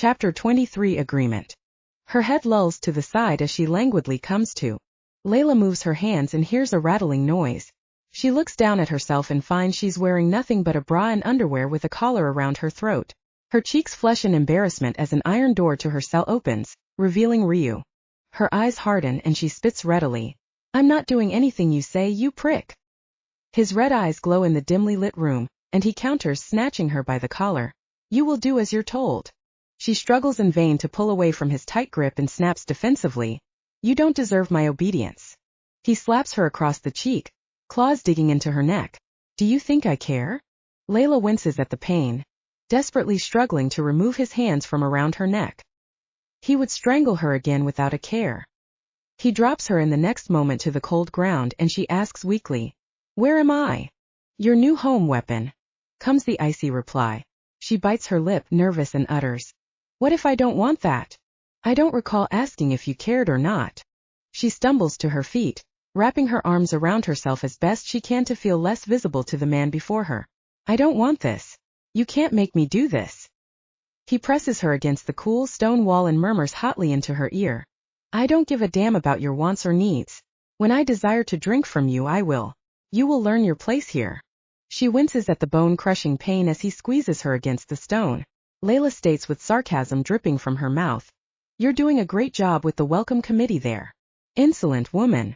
Chapter 23 Agreement. Her head lolls to the side as she languidly comes to. Leila moves her hands and hears a rattling noise. She looks down at herself and finds she's wearing nothing but a bra and underwear with a collar around her throat. Her cheeks flush in embarrassment as an iron door to her cell opens, revealing Ryu. Her eyes harden and she spits readily. "I'm not doing anything you say, you prick." His red eyes glow in the dimly lit room, and he counters, snatching her by the collar. "You will do as you're told." She struggles in vain to pull away from his tight grip and snaps defensively, "You don't deserve my obedience." He slaps her across the cheek, claws digging into her neck. "Do you think I care?" Leila winces at the pain, desperately struggling to remove his hands from around her neck. He would strangle her again without a care. He drops her in the next moment to the cold ground and she asks weakly, "Where am I?" "Your new home, Weapon," comes the icy reply. She bites her lip, nervous, and utters, "What if I don't want that? I don't recall asking if you cared or not." She stumbles to her feet, wrapping her arms around herself as best she can to feel less visible to the man before her. "I don't want this. You can't make me do this." He presses her against the cool stone wall and murmurs hotly into her ear, "I don't give a damn about your wants or needs. When I desire to drink from you, I will. You will learn your place here." She winces at the bone-crushing pain as he squeezes her against the stone. Leila states with sarcasm dripping from her mouth, "You're doing a great job with the welcome committee there. Insolent woman."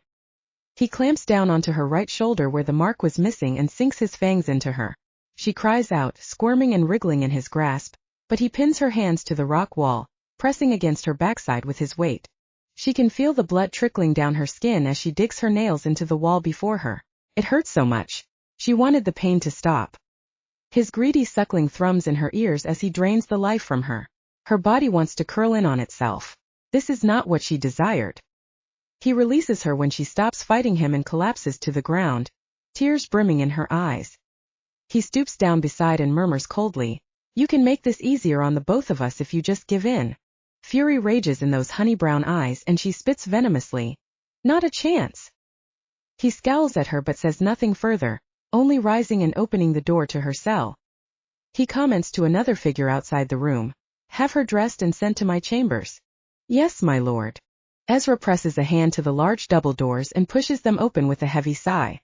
He clamps down onto her right shoulder where the mark was missing and sinks his fangs into her. She cries out, squirming and wriggling in his grasp, but he pins her hands to the rock wall, pressing against her backside with his weight. She can feel the blood trickling down her skin as she digs her nails into the wall before her. It hurts so much. She wanted the pain to stop. His greedy suckling thrums in her ears as he drains the life from her. Her body wants to curl in on itself. This is not what she desired. He releases her when she stops fighting him and collapses to the ground, tears brimming in her eyes. He stoops down beside and murmurs coldly, "You can make this easier on the both of us if you just give in." Fury rages in those honey-brown eyes and she spits venomously, "Not a chance." He scowls at her but says nothing further, only rising and opening the door to her cell. He comments to another figure outside the room, "Have her dressed and sent to my chambers." "Yes, my lord." Ezra presses a hand to the large double doors and pushes them open with a heavy sigh.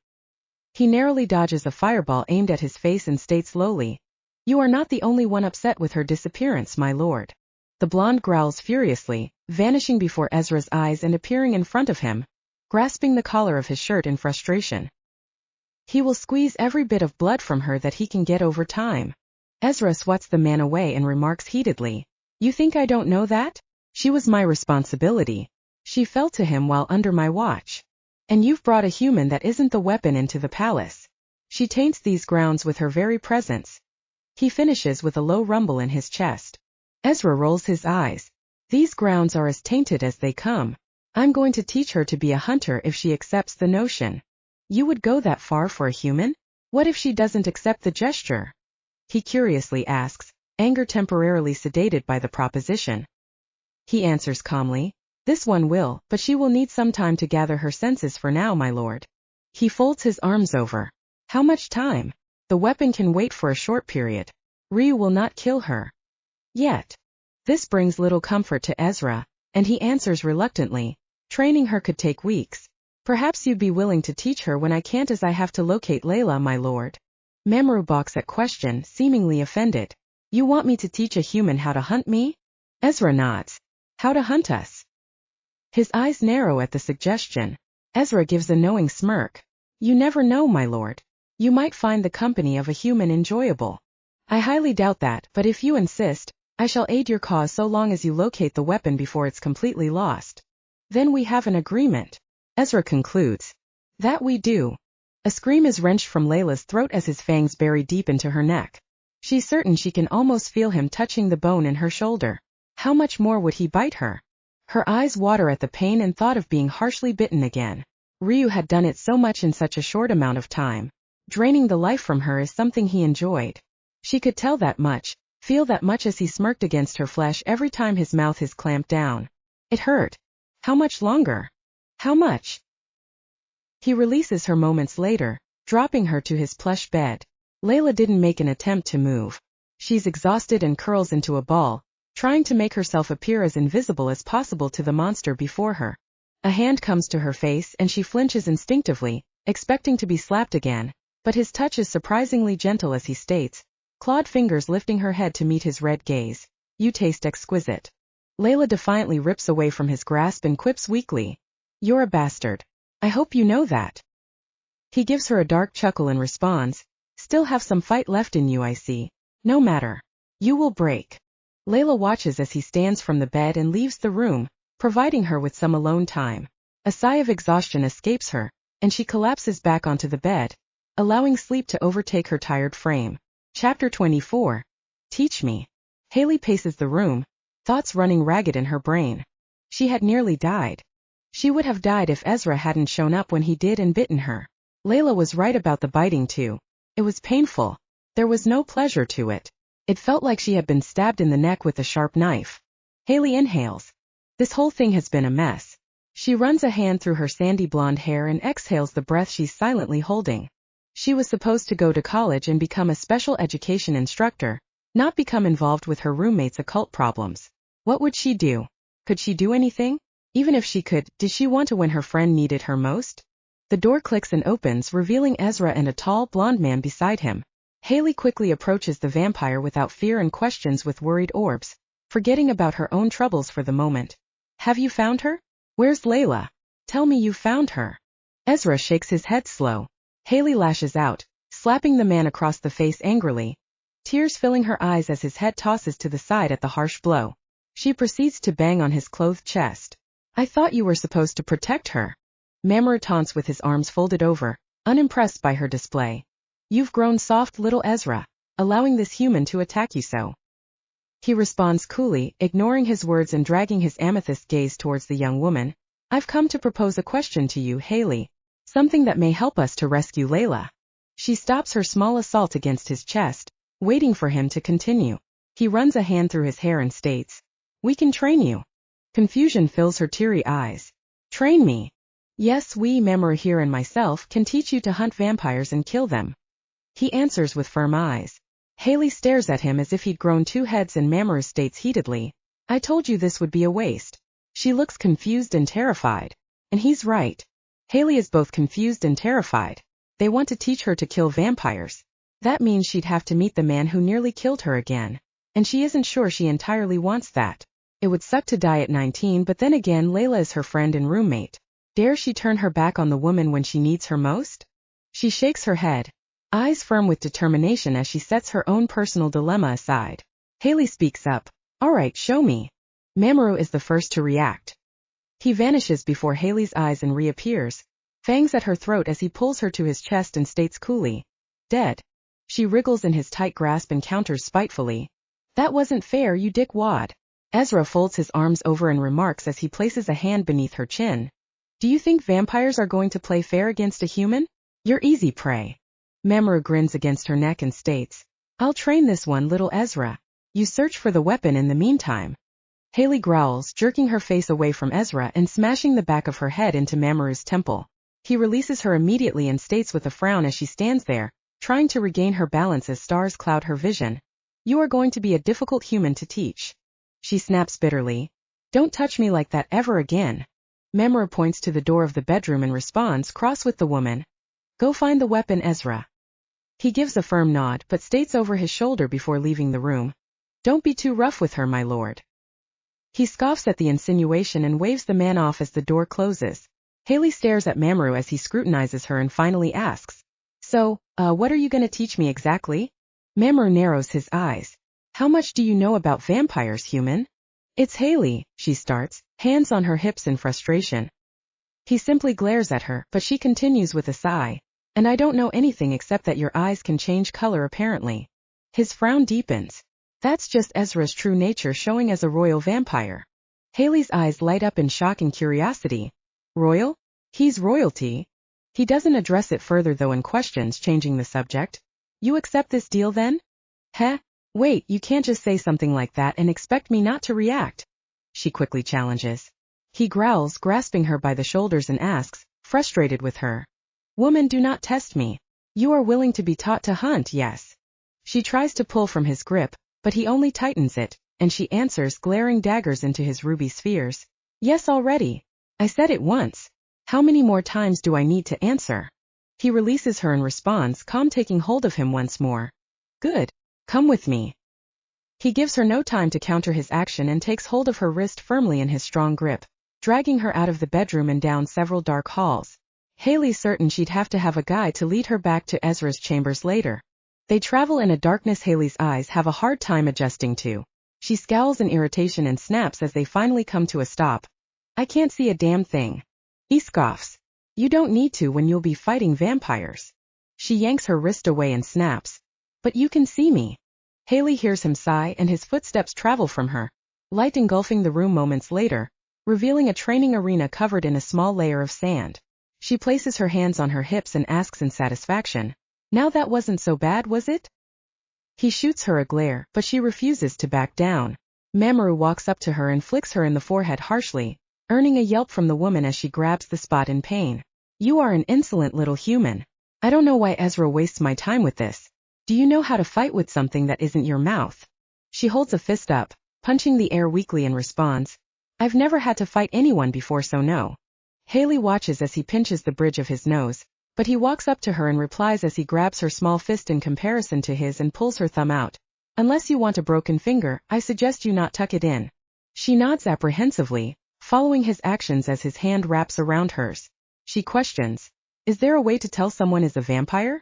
He narrowly dodges a fireball aimed at his face and states lowly, "You are not the only one upset with her disappearance, my lord." The blonde growls furiously, vanishing before Ezra's eyes and appearing in front of him, grasping the collar of his shirt in frustration. He will squeeze every bit of blood from her that he can get over time. Ezra swats the man away and remarks heatedly, "You think I don't know that? She was my responsibility. She fell to him while under my watch. And you've brought a human that isn't the Weapon into the palace. She taints these grounds with her very presence." He finishes with a low rumble in his chest. Ezra rolls his eyes. "These grounds are as tainted as they come. I'm going to teach her to be a hunter if she accepts the notion." "You would go that far for a human? What if she doesn't accept the gesture?" he curiously asks, anger temporarily sedated by the proposition. He answers calmly, "This one will, but she will need some time to gather her senses for now, my lord." He folds his arms over. "How much time? The Weapon can wait for a short period. Ryu will not kill her. Yet." This brings little comfort to Ezra, and he answers reluctantly, "Training her could take weeks. Perhaps you'd be willing to teach her when I can't, as I have to locate Leila, my lord." Mamoru balks at question, seemingly offended. "You want me to teach a human how to hunt me?" Ezra nods. "How to hunt us?" His eyes narrow at the suggestion. Ezra gives a knowing smirk. "You never know, my lord. You might find the company of a human enjoyable." "I highly doubt that, but if you insist, I shall aid your cause so long as you locate the Weapon before it's completely lost." "Then we have an agreement," Ezra concludes. "That we do." A scream is wrenched from Leila's throat as his fangs bury deep into her neck. She's certain she can almost feel him touching the bone in her shoulder. How much more would he bite her? Her eyes water at the pain and thought of being harshly bitten again. Ryu had done it so much in such a short amount of time. Draining the life from her is something he enjoyed. She could tell that much, feel that much as he smirked against her flesh every time his mouth is clamped down. It hurt. How much longer? How much? He releases her moments later, dropping her to his plush bed. Leila didn't make an attempt to move. She's exhausted and curls into a ball, trying to make herself appear as invisible as possible to the monster before her. A hand comes to her face and she flinches instinctively, expecting to be slapped again, but his touch is surprisingly gentle as he states, clawed fingers lifting her head to meet his red gaze. You taste exquisite. Leila defiantly rips away from his grasp and quips weakly. You're a bastard. I hope you know that. He gives her a dark chuckle and responds, still have some fight left in you, I see. No matter. You will break. Leila watches as he stands from the bed and leaves the room, providing her with some alone time. A sigh of exhaustion escapes her, and she collapses back onto the bed, allowing sleep to overtake her tired frame. Chapter 24. Teach me. Haley paces the room, thoughts running ragged in her brain. She had nearly died. She would have died if Ezra hadn't shown up when he did and bitten her. Leila was right about the biting too. It was painful. There was no pleasure to it. It felt like she had been stabbed in the neck with a sharp knife. Haley inhales. This whole thing has been a mess. She runs a hand through her sandy blonde hair and exhales the breath she's silently holding. She was supposed to go to college and become a special education instructor, not become involved with her roommate's occult problems. What would she do? Could she do anything? Even if she could, did she want to when her friend needed her most? The door clicks and opens, revealing Ezra and a tall, blonde man beside him. Haley quickly approaches the vampire without fear and questions with worried orbs, forgetting about her own troubles for the moment. Have you found her? Where's Leila? Tell me you found her. Ezra shakes his head slow. Haley lashes out, slapping the man across the face angrily, tears filling her eyes as his head tosses to the side at the harsh blow. She proceeds to bang on his clothed chest. I thought you were supposed to protect her. Mamoru taunts with his arms folded over, unimpressed by her display. You've grown soft, little Ezra, allowing this human to attack you so. He responds coolly, ignoring his words and dragging his amethyst gaze towards the young woman. I've come to propose a question to you, Haley. Something that may help us to rescue Leila. She stops her small assault against his chest, waiting for him to continue. He runs a hand through his hair and states, we can train you. Confusion fills her teary eyes. Train me? Yes, we, Mamoru here and myself, can teach you to hunt vampires and kill them. He answers with firm eyes. Haley stares at him as if he'd grown two heads and Mamoru states heatedly, I told you this would be a waste. She looks confused and terrified. And he's right. Haley is both confused and terrified. They want to teach her to kill vampires. That means she'd have to meet the man who nearly killed her again. And she isn't sure she entirely wants that. It would suck to die at 19, but then again Leila is her friend and roommate. Dare she turn her back on the woman when she needs her most? She shakes her head, eyes firm with determination as she sets her own personal dilemma aside. Haley speaks up. All right, show me. Mamoru is the first to react. He vanishes before Haley's eyes and reappears, fangs at her throat as he pulls her to his chest and states coolly, dead. She wriggles in his tight grasp and counters spitefully. That wasn't fair, you dickwad. Ezra folds his arms over and remarks as he places a hand beneath her chin. Do you think vampires are going to play fair against a human? You're easy prey. Mamoru grins against her neck and states, I'll train this one, little Ezra. You search for the weapon in the meantime. Haley growls, jerking her face away from Ezra and smashing the back of her head into Mamoru's temple. He releases her immediately and states with a frown as she stands there, trying to regain her balance as stars cloud her vision. You are going to be a difficult human to teach. She snaps bitterly. Don't touch me like that ever again. Mamoru points to the door of the bedroom and responds, cross with the woman. Go find the weapon, Ezra. He gives a firm nod but states over his shoulder before leaving the room. Don't be too rough with her, my lord. He scoffs at the insinuation and waves the man off as the door closes. Haley stares at Mamoru as he scrutinizes her and finally asks, So, what are you going to teach me exactly? Mamoru narrows his eyes. How much do you know about vampires, human? It's Haley, she starts, hands on her hips in frustration. He simply glares at her, but she continues with a sigh. And I don't know anything except that your eyes can change color apparently. His frown deepens. That's just Ezra's true nature showing as a royal vampire. Haley's eyes light up in shock and curiosity. Royal? He's royalty. He doesn't address it further though and questions, changing the subject. You accept this deal then? Heh? Wait, you can't just say something like that and expect me not to react. She quickly challenges. He growls, grasping her by the shoulders and asks, frustrated with her. Woman, do not test me. You are willing to be taught to hunt, yes. She tries to pull from his grip, but he only tightens it, and she answers, glaring daggers into his ruby spheres. Yes, already. I said it once. How many more times do I need to answer? He releases her and responds, calm, taking hold of him once more. Good. Come with me. He gives her no time to counter his action and takes hold of her wrist firmly in his strong grip, dragging her out of the bedroom and down several dark halls. Haley's certain she'd have to have a guide to lead her back to Ezra's chambers later. They travel in a darkness Haley's eyes have a hard time adjusting to. She scowls in irritation and snaps as they finally come to a stop. I can't see a damn thing. He scoffs. You don't need to when you'll be fighting vampires. She yanks her wrist away and snaps. But you can see me. Haley hears him sigh and his footsteps travel from her, light engulfing the room moments later, revealing a training arena covered in a small layer of sand. She places her hands on her hips and asks in satisfaction, now that wasn't so bad, was it? He shoots her a glare, but she refuses to back down. Mamoru walks up to her and flicks her in the forehead harshly, earning a yelp from the woman as she grabs the spot in pain. You are an insolent little human. I don't know why Ezra wastes my time with this. Do you know how to fight with something that isn't your mouth? She holds a fist up, punching the air weakly and responds, I've never had to fight anyone before, so no. Haley watches as he pinches the bridge of his nose, but he walks up to her and replies as he grabs her small fist in comparison to his and pulls her thumb out. Unless you want a broken finger, I suggest you not tuck it in. She nods apprehensively, following his actions as his hand wraps around hers. She questions, is there a way to tell someone is a vampire?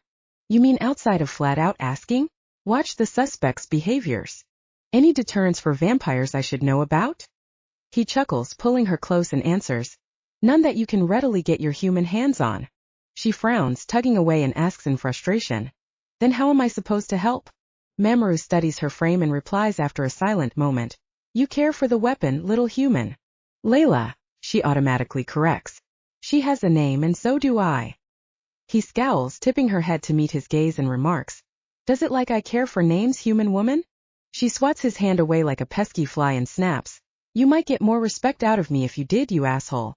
You mean outside of flat out asking? Watch the suspect's behaviors. Any deterrents for vampires I should know about? He chuckles, pulling her close and answers, none that you can readily get your human hands on. She frowns, tugging away and asks in frustration, then how am I supposed to help? Mamoru studies her frame and replies after a silent moment, you care for the weapon, little human. Leila, she automatically corrects. She has a name and so do I. He scowls, tipping her head to meet his gaze and remarks, does it like I care for names, human woman? She swats his hand away like a pesky fly and snaps, you might get more respect out of me if you did, you asshole.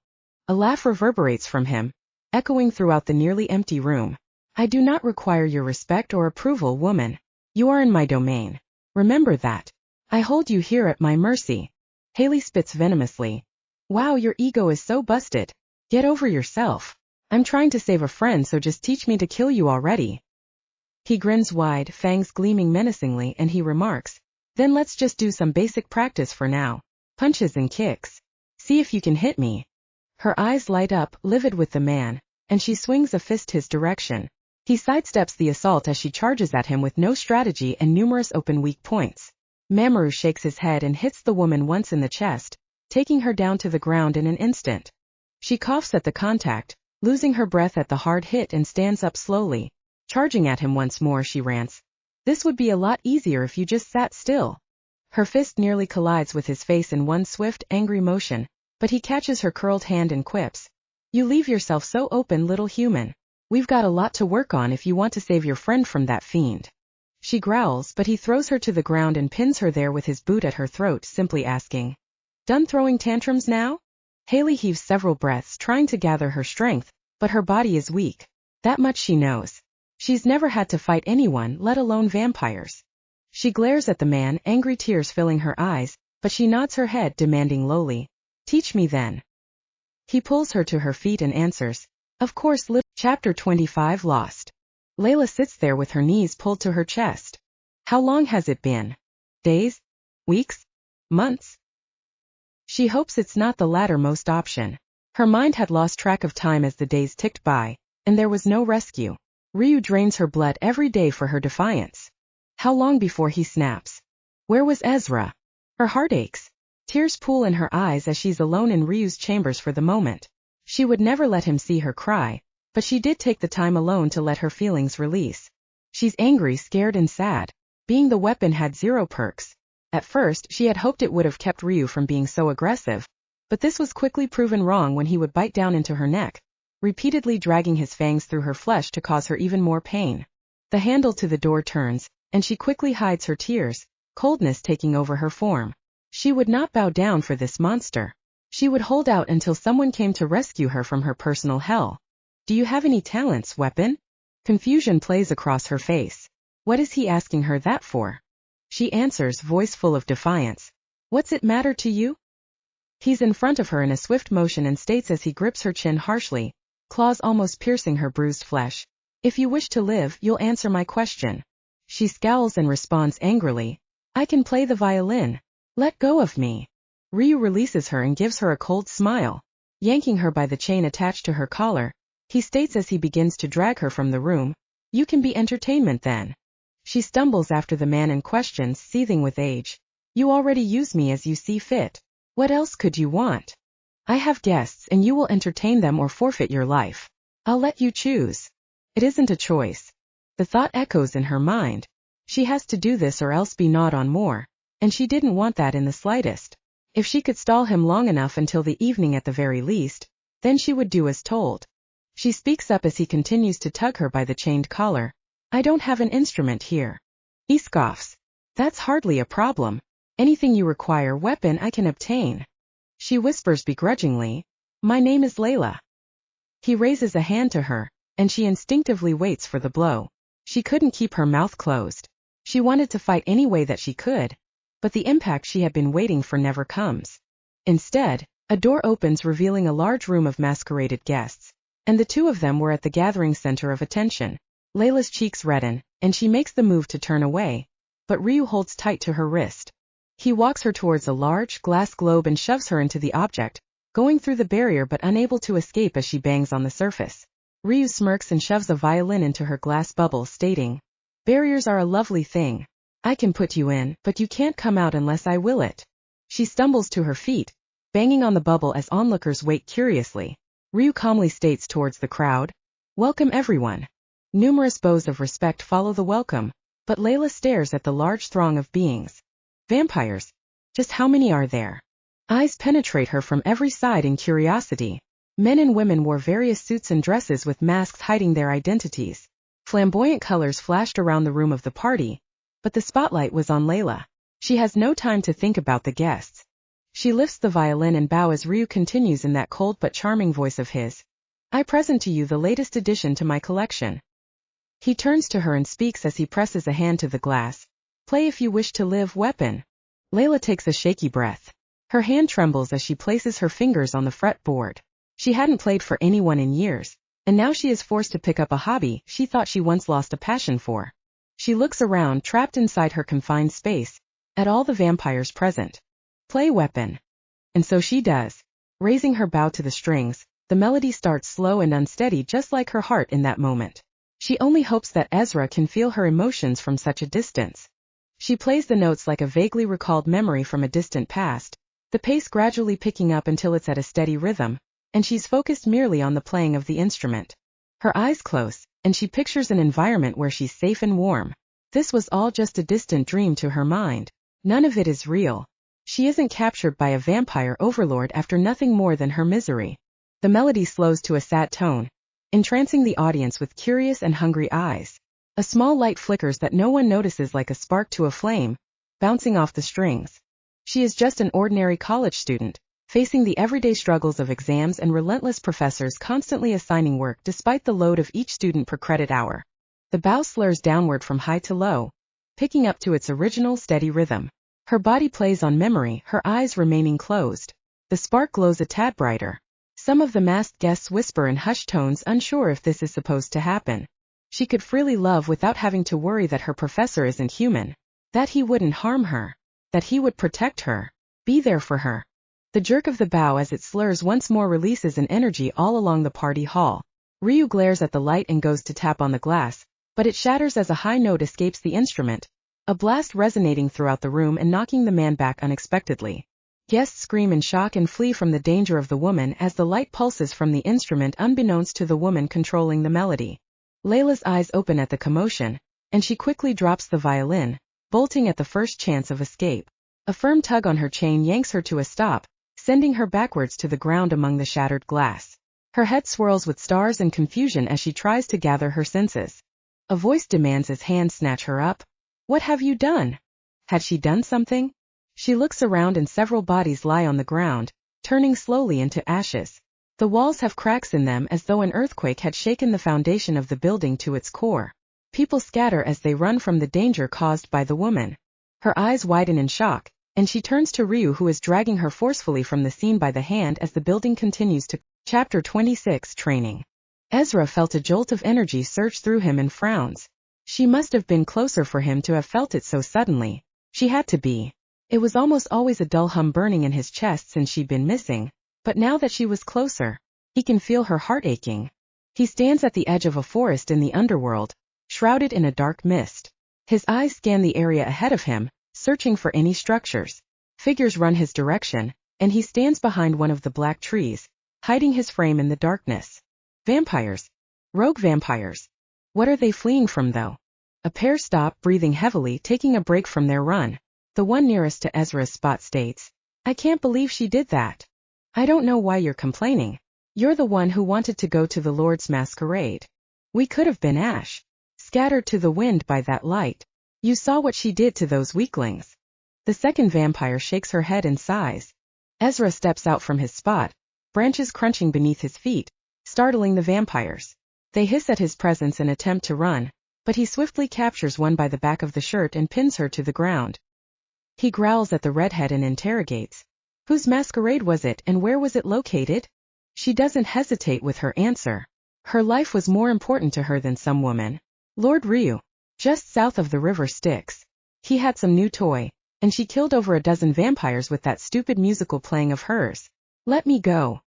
A laugh reverberates from him, echoing throughout the nearly empty room. I do not require your respect or approval, woman. You are in my domain. Remember that. I hold you here at my mercy. Haley spits venomously. Wow, your ego is so busted. Get over yourself. I'm trying to save a friend, so just teach me to kill you already. He grins wide, fangs gleaming menacingly, and he remarks, then let's just do some basic practice for now. Punches and kicks. See if you can hit me. Her eyes light up, livid with the man, and she swings a fist his direction. He sidesteps the assault as she charges at him with no strategy and numerous open weak points. Mamoru shakes his head and hits the woman once in the chest, taking her down to the ground in an instant. She coughs at the contact, losing her breath at the hard hit, and stands up slowly. Charging at him once more, she rants, this would be a lot easier if you just sat still. Her fist nearly collides with his face in one swift, angry motion, but he catches her curled hand and quips, you leave yourself so open, little human. We've got a lot to work on if you want to save your friend from that fiend. She growls, but he throws her to the ground and pins her there with his boot at her throat, simply asking, done throwing tantrums now? Haley heaves several breaths, trying to gather her strength, but her body is weak. That much she knows. She's never had to fight anyone, let alone vampires. She glares at the man, angry tears filling her eyes, but she nods her head, demanding lowly, teach me then. He pulls her to her feet and answers, of course, little. Chapter 25 Lost. Leila sits there with her knees pulled to her chest. How long has it been? Days? Weeks? Months? She hopes it's not the lattermost option. Her mind had lost track of time as the days ticked by, and there was no rescue. Ryu drains her blood every day for her defiance. How long before he snaps? Where was Ezra? Her heart aches. Tears pool in her eyes as she's alone in Ryu's chambers for the moment. She would never let him see her cry, but she did take the time alone to let her feelings release. She's angry, scared and sad. Being the weapon had zero perks. At first, she had hoped it would have kept Ryu from being so aggressive, but this was quickly proven wrong when he would bite down into her neck, repeatedly dragging his fangs through her flesh to cause her even more pain. The handle to the door turns, and she quickly hides her tears, coldness taking over her form. She would not bow down for this monster. She would hold out until someone came to rescue her from her personal hell. Do you have any talents, weapon? Confusion plays across her face. What is he asking her that for? She answers, voice full of defiance. What's it matter to you? He's in front of her in a swift motion and states as he grips her chin harshly, claws almost piercing her bruised flesh. If you wish to live, you'll answer my question. She scowls and responds angrily. I can play the violin. Let go of me. Ryu releases her and gives her a cold smile. Yanking her by the chain attached to her collar, he states as he begins to drag her from the room. You can be entertainment then. She stumbles after the man in question, seething with age. You already use me as you see fit. What else could you want? I have guests and you will entertain them or forfeit your life. I'll let you choose. It isn't a choice. The thought echoes in her mind. She has to do this or else be gnawed on more, and she didn't want that in the slightest. If she could stall him long enough until the evening at the very least, then she would do as told. She speaks up as he continues to tug her by the chained collar. I don't have an instrument here. He scoffs. That's hardly a problem. Anything you require, weapon, I can obtain. She whispers begrudgingly. My name is Leila. He raises a hand to her, and she instinctively waits for the blow. She couldn't keep her mouth closed. She wanted to fight any way that she could, but the impact she had been waiting for never comes. Instead, a door opens revealing a large room of masqueraded guests, and the two of them were at the gathering center of attention. Leila's cheeks redden, and she makes the move to turn away, but Ryu holds tight to her wrist. He walks her towards a large glass globe and shoves her into the object, going through the barrier but unable to escape as she bangs on the surface. Ryu smirks and shoves a violin into her glass bubble, stating, barriers are a lovely thing. I can put you in, but you can't come out unless I will it. She stumbles to her feet, banging on the bubble as onlookers wait curiously. Ryu calmly states towards the crowd, welcome everyone. Numerous bows of respect follow the welcome, but Leila stares at the large throng of beings. Vampires. Just how many are there? Eyes penetrate her from every side in curiosity. Men and women wore various suits and dresses with masks hiding their identities. Flamboyant colors flashed around the room of the party, but the spotlight was on Leila. She has no time to think about the guests. She lifts the violin and bows as Ryu continues in that cold but charming voice of his. I present to you the latest addition to my collection. He turns to her and speaks as he presses a hand to the glass. Play if you wish to live, weapon. Leila takes a shaky breath. Her hand trembles as she places her fingers on the fretboard. She hadn't played for anyone in years, and now she is forced to pick up a hobby she thought she once lost a passion for. She looks around, trapped inside her confined space, at all the vampires present. Play, weapon. And so she does. Raising her bow to the strings, the melody starts slow and unsteady just like her heart in that moment. She only hopes that Ezra can feel her emotions from such a distance. She plays the notes like a vaguely recalled memory from a distant past, the pace gradually picking up until it's at a steady rhythm, and she's focused merely on the playing of the instrument. Her eyes close, and she pictures an environment where she's safe and warm. This was all just a distant dream to her mind. None of it is real. She isn't captured by a vampire overlord after nothing more than her misery. The melody slows to a sad tone, entrancing the audience with curious and hungry eyes. A small light flickers that no one notices like a spark to a flame, bouncing off the strings. She is just an ordinary college student, facing the everyday struggles of exams and relentless professors constantly assigning work despite the load of each student per credit hour. The bow slurs downward from high to low, picking up to its original steady rhythm. Her body plays on memory, her eyes remaining closed. The spark glows a tad brighter. Some of the masked guests whisper in hushed tones, unsure if this is supposed to happen. She could freely love without having to worry that her professor isn't human, that he wouldn't harm her, that he would protect her, be there for her. The jerk of the bow as it slurs once more releases an energy all along the party hall. Ryu glares at the light and goes to tap on the glass, but it shatters as a high note escapes the instrument, a blast resonating throughout the room and knocking the man back unexpectedly. Guests scream in shock and flee from the danger of the woman as the light pulses from the instrument unbeknownst to the woman controlling the melody. Leila's eyes open at the commotion, and she quickly drops the violin, bolting at the first chance of escape. A firm tug on her chain yanks her to a stop, sending her backwards to the ground among the shattered glass. Her head swirls with stars and confusion as she tries to gather her senses. A voice demands as hands snatch her up. What have you done? Had she done something? She looks around and several bodies lie on the ground, turning slowly into ashes. The walls have cracks in them as though an earthquake had shaken the foundation of the building to its core. People scatter as they run from the danger caused by the woman. Her eyes widen in shock, and she turns to Ryu, who is dragging her forcefully from the scene by the hand as the building continues to. Chapter 26 Training. Ezra felt a jolt of energy surge through him and frowns. She must have been closer for him to have felt it so suddenly. She had to be. It was almost always a dull hum burning in his chest since she'd been missing, but now that she was closer, he can feel her heart aching. He stands at the edge of a forest in the underworld, shrouded in a dark mist. His eyes scan the area ahead of him, searching for any structures. Figures run his direction, and he stands behind one of the black trees, hiding his frame in the darkness. Vampires. Rogue vampires. What are they fleeing from though? A pair stop, breathing heavily, taking a break from their run. The one nearest to Ezra's spot states, "I can't believe she did that." "I don't know why you're complaining. You're the one who wanted to go to the Lord's masquerade. We could have been ash, scattered to the wind by that light. You saw what she did to those weaklings." The second vampire shakes her head and sighs. Ezra steps out from his spot, branches crunching beneath his feet, startling the vampires. They hiss at his presence and attempt to run, but he swiftly captures one by the back of the shirt and pins her to the ground. He growls at the redhead and interrogates, "Whose masquerade was it and where was it located?" She doesn't hesitate with her answer. Her life was more important to her than some woman. Lord Ryu, just south of the river Styx. He had some new toy, and she killed over a dozen vampires with that stupid musical playing of hers. "Let me go."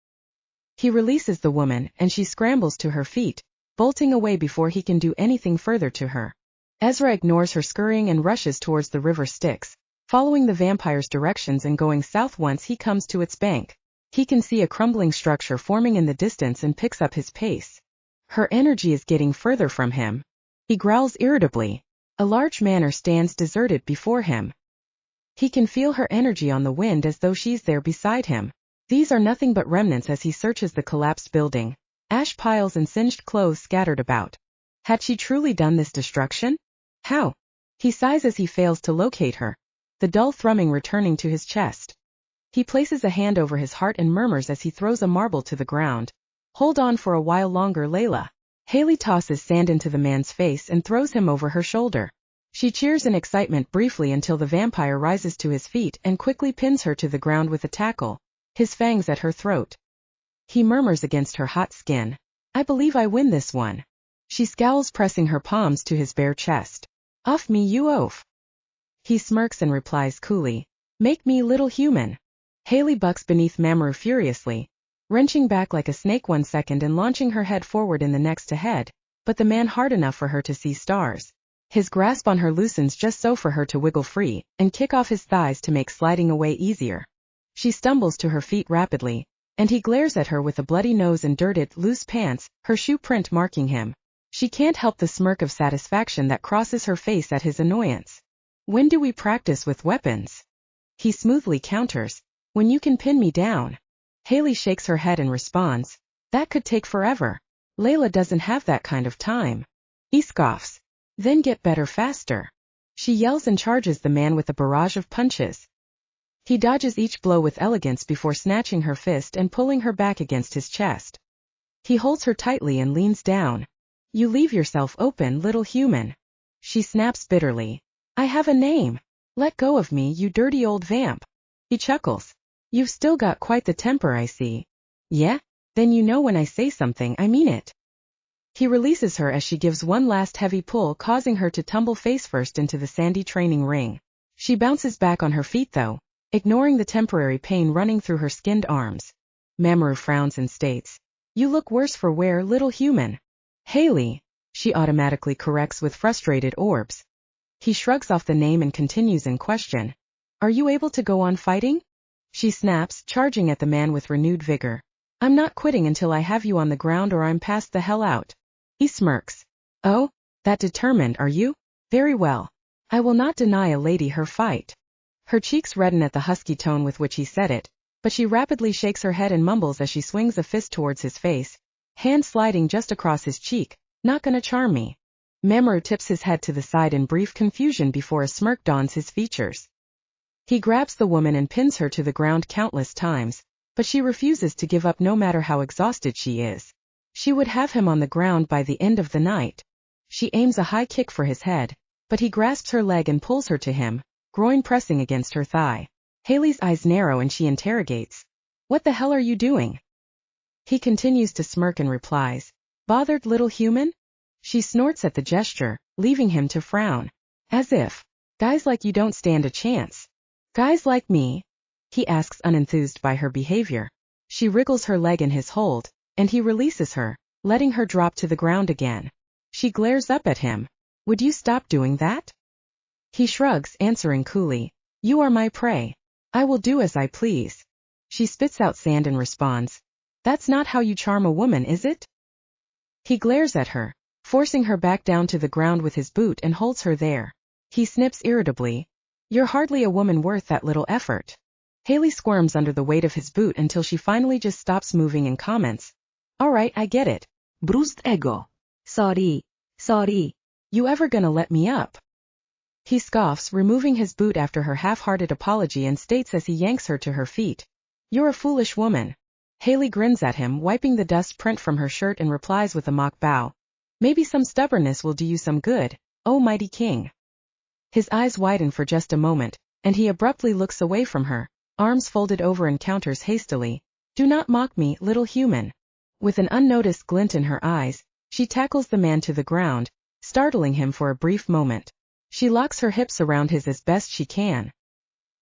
He releases the woman, and she scrambles to her feet, bolting away before he can do anything further to her. Ezra ignores her scurrying and rushes towards the river Styx, following the vampire's directions and going south. Once he comes to its bank, he can see a crumbling structure forming in the distance and picks up his pace. Her energy is getting further from him. He growls irritably. A large manor stands deserted before him. He can feel her energy on the wind as though she's there beside him. These are nothing but remnants as he searches the collapsed building. Ash piles and singed clothes scattered about. Had she truly done this destruction? How? He sighs as he fails to locate her, the dull thrumming returning to his chest. He places a hand over his heart and murmurs as he throws a marble to the ground. "Hold on for a while longer, Leila." Haley tosses sand into the man's face and throws him over her shoulder. She cheers in excitement briefly until the vampire rises to his feet and quickly pins her to the ground with a tackle, his fangs at her throat. He murmurs against her hot skin, "I believe I win this one." She scowls, pressing her palms to his bare chest. "Off me, you oaf." He smirks and replies coolly, "Make me little human." Haley bucks beneath Mamoru furiously, wrenching back like a snake one second and launching her head forward in the next to head, but the man hard enough for her to see stars. His grasp on her loosens just so for her to wiggle free and kick off his thighs to make sliding away easier. She stumbles to her feet rapidly, and he glares at her with a bloody nose and dirted, loose pants, her shoe print marking him. She can't help the smirk of satisfaction that crosses her face at his annoyance. "When do we practice with weapons?" He smoothly counters, "When you can pin me down." Haley shakes her head and responds, "That could take forever. Leila doesn't have that kind of time." He scoffs, "Then get better faster." She yells and charges the man with a barrage of punches. He dodges each blow with elegance before snatching her fist and pulling her back against his chest. He holds her tightly and leans down. "You leave yourself open, little human." She snaps bitterly, "I have a name. Let go of me, you dirty old vamp." He chuckles, "You've still got quite the temper, I see." "Yeah? Then you know when I say something, I mean it." He releases her as she gives one last heavy pull, causing her to tumble face first into the sandy training ring. She bounces back on her feet though, ignoring the temporary pain running through her skinned arms. Mamoru frowns and states, "You look worse for wear, little human." "Haley," she automatically corrects with frustrated orbs. He shrugs off the name and continues in question, "Are you able to go on fighting?" She snaps, charging at the man with renewed vigor. "I'm not quitting until I have you on the ground or I'm passed the hell out." He smirks. "Oh, that determined, are you? Very well. I will not deny a lady her fight." Her cheeks redden at the husky tone with which he said it, but she rapidly shakes her head and mumbles as she swings a fist towards his face, hand sliding just across his cheek, "Not gonna charm me." Mamoru tips his head to the side in brief confusion before a smirk dawns his features. He grabs the woman and pins her to the ground countless times, but she refuses to give up no matter how exhausted she is. She would have him on the ground by the end of the night. She aims a high kick for his head, but he grasps her leg and pulls her to him, groin pressing against her thigh. Haley's eyes narrow and she interrogates. What the hell are you doing? He continues to smirk and replies, bothered little human? She snorts at the gesture, leaving him to frown. As if, guys like you don't stand a chance. Guys like me? He asks, unenthused by her behavior. She wriggles her leg in his hold, and he releases her, letting her drop to the ground again. She glares up at him. Would you stop doing that? He shrugs, answering coolly, you are my prey. I will do as I please. She spits out sand and responds, that's not how you charm a woman, is it? He glares at her, forcing her back down to the ground with his boot and holds her there. He snips irritably, you're hardly a woman worth that little effort. Haley squirms under the weight of his boot until she finally just stops moving and comments, alright, I get it. Brust ego. Sorry. You ever gonna let me up? He scoffs, removing his boot after her half-hearted apology and states as he yanks her to her feet, you're a foolish woman. Haley grins at him, wiping the dust print from her shirt and replies with a mock bow. Maybe some stubbornness will do you some good, oh mighty king. His eyes widen for just a moment, and he abruptly looks away from her, arms folded over and counters hastily, do not mock me, little human. With an unnoticed glint in her eyes, she tackles the man to the ground, startling him for a brief moment. She locks her hips around his as best she can.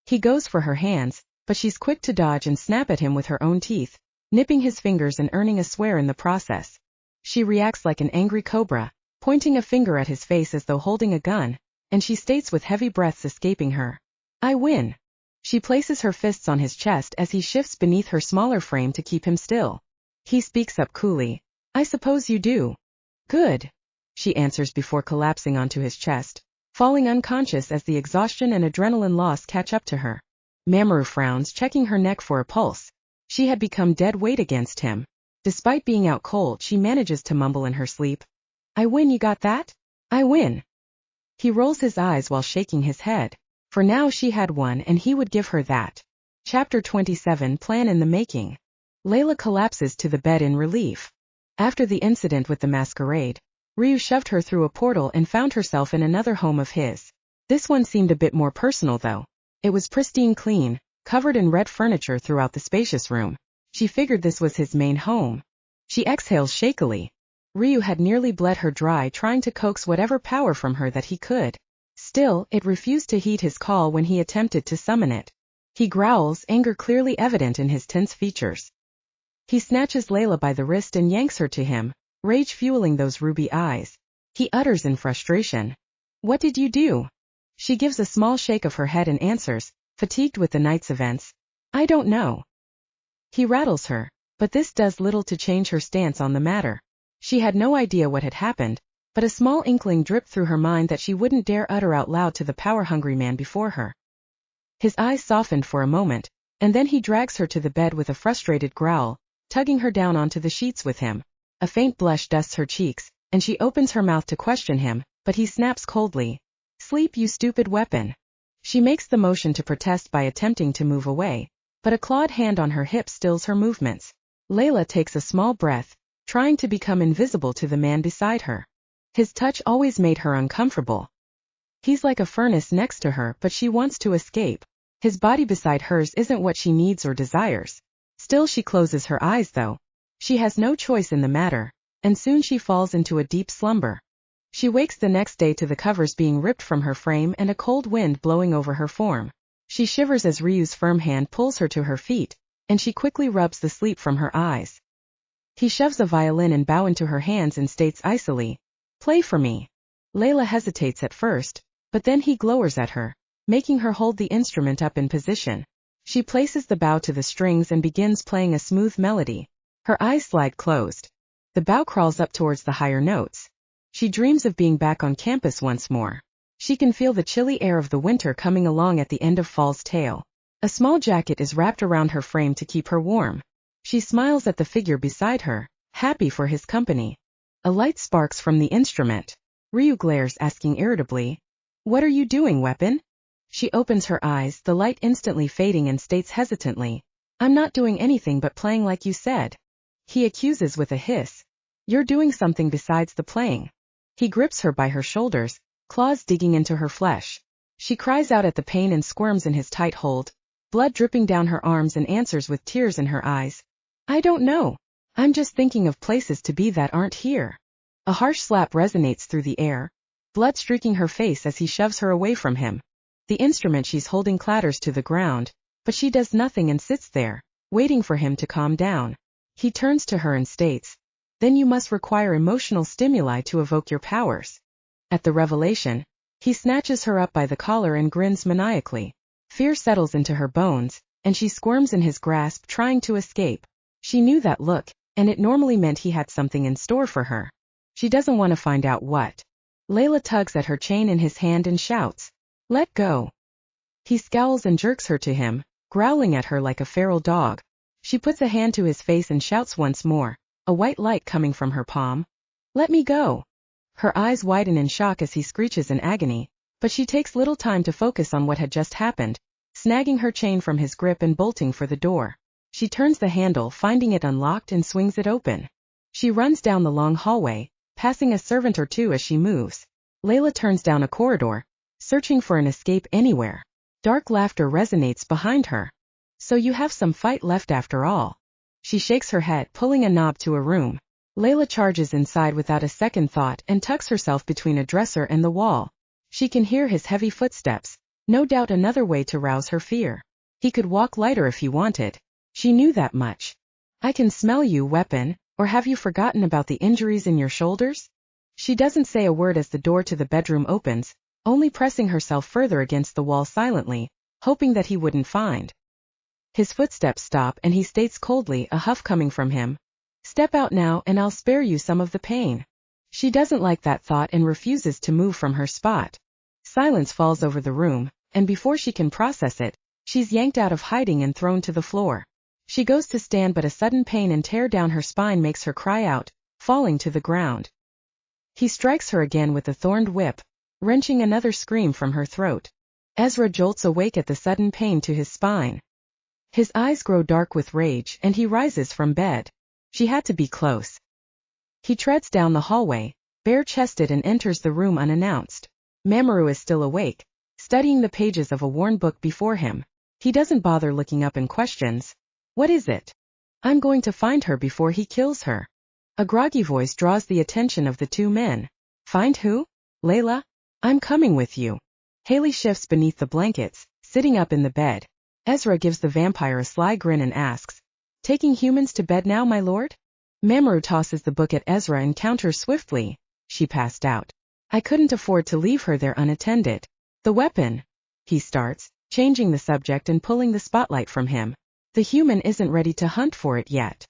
He goes for her hands, but she's quick to dodge and snap at him with her own teeth, nipping his fingers and earning a swear in the process. She reacts like an angry cobra, pointing a finger at his face as though holding a gun, and she states with heavy breaths escaping her, I win. She places her fists on his chest as he shifts beneath her smaller frame to keep him still. He speaks up coolly, I suppose you do. Good. She answers before collapsing onto his chest, falling unconscious as the exhaustion and adrenaline loss catch up to her. Mamoru frowns, checking her neck for a pulse. She had become dead weight against him. Despite being out cold, she manages to mumble in her sleep, I win, you got that? I win. He rolls his eyes while shaking his head. For now she had won and he would give her that. Chapter 27, Plan in the Making. Leila collapses to the bed in relief. After the incident with the masquerade, Ryu shoved her through a portal and found herself in another home of his. This one seemed a bit more personal though. It was pristine clean, covered in red furniture throughout the spacious room. She figured this was his main home. She exhales shakily. Ryu had nearly bled her dry trying to coax whatever power from her that he could. Still, it refused to heed his call when he attempted to summon it. He growls, anger clearly evident in his tense features. He snatches Leila by the wrist and yanks her to him, rage fueling those ruby eyes. He utters in frustration, what did you do? She gives a small shake of her head and answers, fatigued with the night's events, I don't know. He rattles her, but this does little to change her stance on the matter. She had no idea what had happened, but a small inkling dripped through her mind that she wouldn't dare utter out loud to the power-hungry man before her. His eyes softened for a moment, and then he drags her to the bed with a frustrated growl, tugging her down onto the sheets with him. A faint blush dusts her cheeks, and she opens her mouth to question him, but he snaps coldly, sleep, you stupid weapon. She makes the motion to protest by attempting to move away, but a clawed hand on her hip stills her movements. Leila takes a small breath, trying to become invisible to the man beside her. His touch always made her uncomfortable. He's like a furnace next to her, but she wants to escape. His body beside hers isn't what she needs or desires. Still, she closes her eyes though. She has no choice in the matter, and soon she falls into a deep slumber. She wakes the next day to the covers being ripped from her frame and a cold wind blowing over her form. She shivers as Ryu's firm hand pulls her to her feet, and she quickly rubs the sleep from her eyes. He shoves a violin and bow into her hands and states icily, play for me. Leila hesitates at first, but then he glowers at her, making her hold the instrument up in position. She places the bow to the strings and begins playing a smooth melody. Her eyes slide closed. The bow crawls up towards the higher notes. She dreams of being back on campus once more. She can feel the chilly air of the winter coming along at the end of fall's tale. A small jacket is wrapped around her frame to keep her warm. She smiles at the figure beside her, happy for his company. A light sparks from the instrument. Ryu glares, asking irritably, what are you doing, Weapon? She opens her eyes, the light instantly fading, and states hesitantly, I'm not doing anything but playing like you said. He accuses with a hiss, you're doing something besides the playing. He grips her by her shoulders, claws digging into her flesh. She cries out at the pain and squirms in his tight hold, blood dripping down her arms, and answers with tears in her eyes. I don't know. I'm just thinking of places to be that aren't here. A harsh slap resonates through the air, blood streaking her face as he shoves her away from him. The instrument she's holding clatters to the ground, but she does nothing and sits there, waiting for him to calm down. He turns to her and states, "Then you must require emotional stimuli to evoke your powers." At the revelation, he snatches her up by the collar and grins maniacally. Fear settles into her bones, and she squirms in his grasp, trying to escape. She knew that look, and it normally meant he had something in store for her. She doesn't want to find out what. Leila tugs at her chain in his hand and shouts, "Let go." He scowls and jerks her to him, growling at her like a feral dog. She puts a hand to his face and shouts once more, a white light coming from her palm. "Let me go." Her eyes widen in shock as he screeches in agony, but she takes little time to focus on what had just happened, snagging her chain from his grip and bolting for the door. She turns the handle, finding it unlocked, and swings it open. She runs down the long hallway, passing a servant or two as she moves. Leila turns down a corridor, searching for an escape anywhere. Dark laughter resonates behind her. "So you have some fight left after all." She shakes her head, pulling a knob to a room. Leila charges inside without a second thought and tucks herself between a dresser and the wall. She can hear his heavy footsteps, no doubt another way to rouse her fear. He could walk lighter if he wanted. She knew that much. "I can smell you, Weapon, or have you forgotten about the injuries in your shoulders?" She doesn't say a word as the door to the bedroom opens, only pressing herself further against the wall silently, hoping that he wouldn't find. His footsteps stop and he states coldly, a huff coming from him, "Step out now and I'll spare you some of the pain." She doesn't like that thought and refuses to move from her spot. Silence falls over the room, and before she can process it, she's yanked out of hiding and thrown to the floor. She goes to stand, but a sudden pain and tear down her spine makes her cry out, falling to the ground. He strikes her again with the thorned whip, wrenching another scream from her throat. Ezra jolts awake at the sudden pain to his spine. His eyes grow dark with rage and he rises from bed. She had to be close. He treads down the hallway, bare-chested, and enters the room unannounced. Mamoru is still awake, studying the pages of a worn book before him. He doesn't bother looking up and questions, "What is it?" "I'm going to find her before he kills her." A groggy voice draws the attention of the two men. "Find who?" "Leila. I'm coming with you." Haley shifts beneath the blankets, sitting up in the bed. Ezra gives the vampire a sly grin and asks, "Taking humans to bed now, my lord?" Mamoru tosses the book at Ezra and counters swiftly, "She passed out. I couldn't afford to leave her there unattended." "The weapon," he starts, changing the subject and pulling the spotlight from him. "The human isn't ready to hunt for it yet."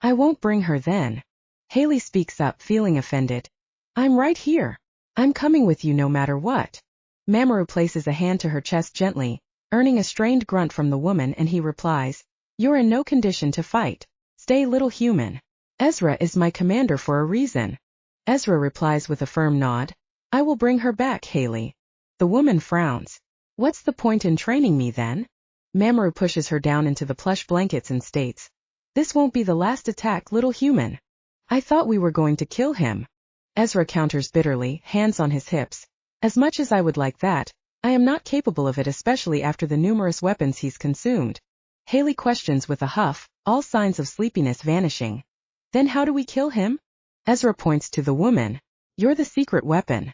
"I won't bring her then." Haley speaks up, feeling offended. "I'm right here. I'm coming with you no matter what." Mamoru places a hand to her chest gently, earning a strained grunt from the woman, and he replies, "You're in no condition to fight. Stay, little human. Ezra is my commander for a reason." Ezra replies with a firm nod, "I will bring her back, Haley." The woman frowns. "What's the point in training me then?" Mamoru pushes her down into the plush blankets and states, "This won't be the last attack, little human. I thought we were going to kill him." Ezra counters bitterly, hands on his hips. "As much as I would like that, I am not capable of it, especially after the numerous weapons he's consumed." Haley questions with a huff, all signs of sleepiness vanishing. "Then how do we kill him?" Ezra points to the woman. "You're the secret weapon."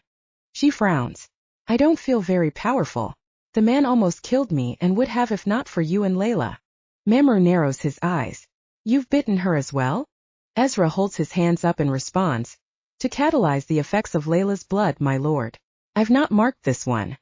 She frowns. "I don't feel very powerful. The man almost killed me and would have if not for you and Leila." Mamoru narrows his eyes. "You've bitten her as well?" Ezra holds his hands up and responds, "To catalyze the effects of Leila's blood, my lord. I've not marked this one."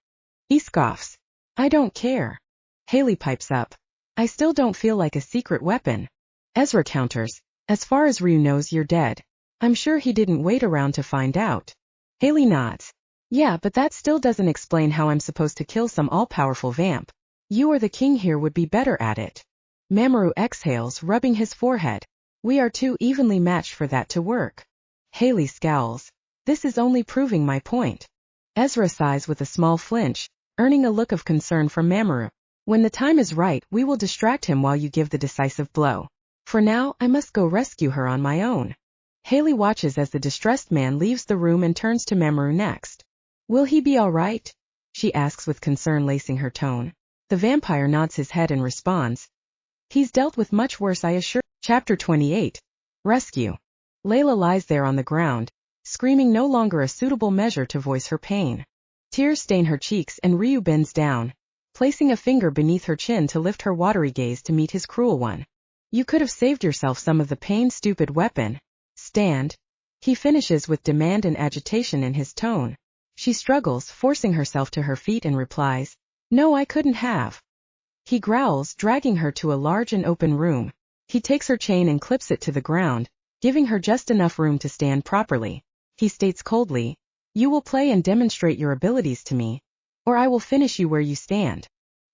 He scoffs. "I don't care." Haley pipes up. "I still don't feel like a secret weapon." Ezra counters, "As far as Ryu knows, you're dead. I'm sure he didn't wait around to find out." Haley nods. "Yeah, but that still doesn't explain how I'm supposed to kill some all-powerful vamp. You or the king here would be better at it." Mamoru exhales, rubbing his forehead. "We are too evenly matched for that to work." Haley scowls. "This is only proving my point." Ezra sighs with a small flinch, earning a look of concern from Mamoru. "When the time is right, we will distract him while you give the decisive blow. For now, I must go rescue her on my own." Haley watches as the distressed man leaves the room and turns to Mamoru next. "Will he be all right?" she asks with concern lacing her tone. The vampire nods his head and responds, "He's dealt with much worse, I assure." Chapter 28. Rescue. Leila lies there on the ground, screaming, no longer a suitable measure to voice her pain. Tears stain her cheeks and Ryu bends down, placing a finger beneath her chin to lift her watery gaze to meet his cruel one. "You could have saved yourself some of the pain, stupid weapon. Stand." He finishes with demand and agitation in his tone. She struggles, forcing herself to her feet, and replies, "No, I couldn't have." He growls, dragging her to a large and open room. He takes her chain and clips it to the ground, giving her just enough room to stand properly. He states coldly, "You will play and demonstrate your abilities to me, or I will finish you where you stand."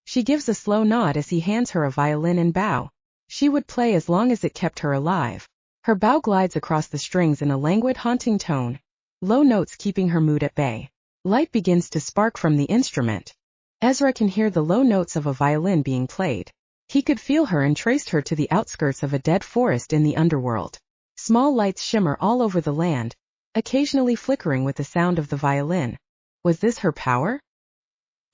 She gives a slow nod as he hands her a violin and bow. She would play as long as it kept her alive. Her bow glides across the strings in a languid, haunting tone, low notes keeping her mood at bay. Light begins to spark from the instrument. Ezra can hear the low notes of a violin being played. He could feel her and traced her to the outskirts of a dead forest in the underworld. Small lights shimmer all over the land, occasionally flickering with the sound of the violin. Was this her power?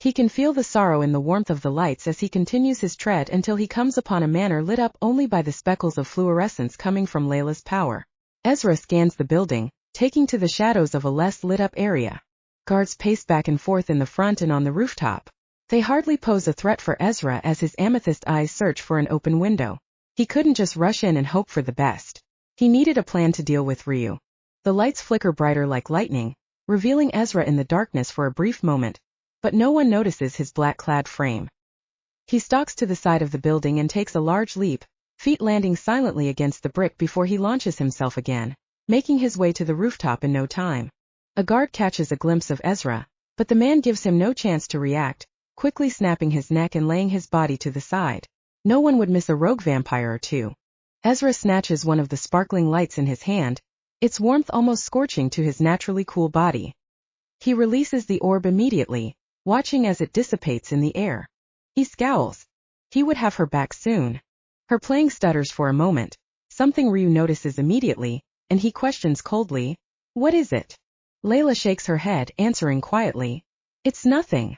He can feel the sorrow in the warmth of the lights as he continues his tread until he comes upon a manor lit up only by the speckles of fluorescence coming from Leila's power. Ezra scans the building, taking to the shadows of a less lit up area. Guards pace back and forth in the front and on the rooftop. They hardly pose a threat for Ezra as his amethyst eyes search for an open window. He couldn't just rush in and hope for the best. He needed a plan to deal with Ryu. The lights flicker brighter like lightning, revealing Ezra in the darkness for a brief moment, but no one notices his black-clad frame. He stalks to the side of the building and takes a large leap, feet landing silently against the brick before he launches himself again, making his way to the rooftop in no time. A guard catches a glimpse of Ezra, but the man gives him no chance to react, quickly snapping his neck and laying his body to the side. No one would miss a rogue vampire or two. Ezra snatches one of the sparkling lights in his hand, its warmth almost scorching to his naturally cool body. He releases the orb immediately, watching as it dissipates in the air. He scowls. He would have her back soon. Her playing stutters for a moment, something Ryu notices immediately, and he questions coldly, "What is it?" Leila shakes her head, answering quietly, "It's nothing."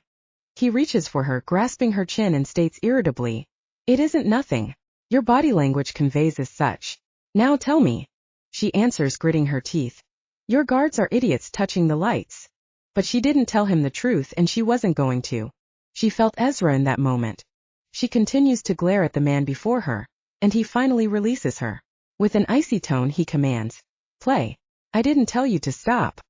He reaches for her, grasping her chin, and states irritably, "It isn't nothing. Your body language conveys as such. Now tell me." She answers, gritting her teeth, "Your guards are idiots touching the lights." But she didn't tell him the truth, and she wasn't going to. She felt Ezra in that moment. She continues to glare at the man before her, and he finally releases her. With an icy tone he commands, "Play. I didn't tell you to stop."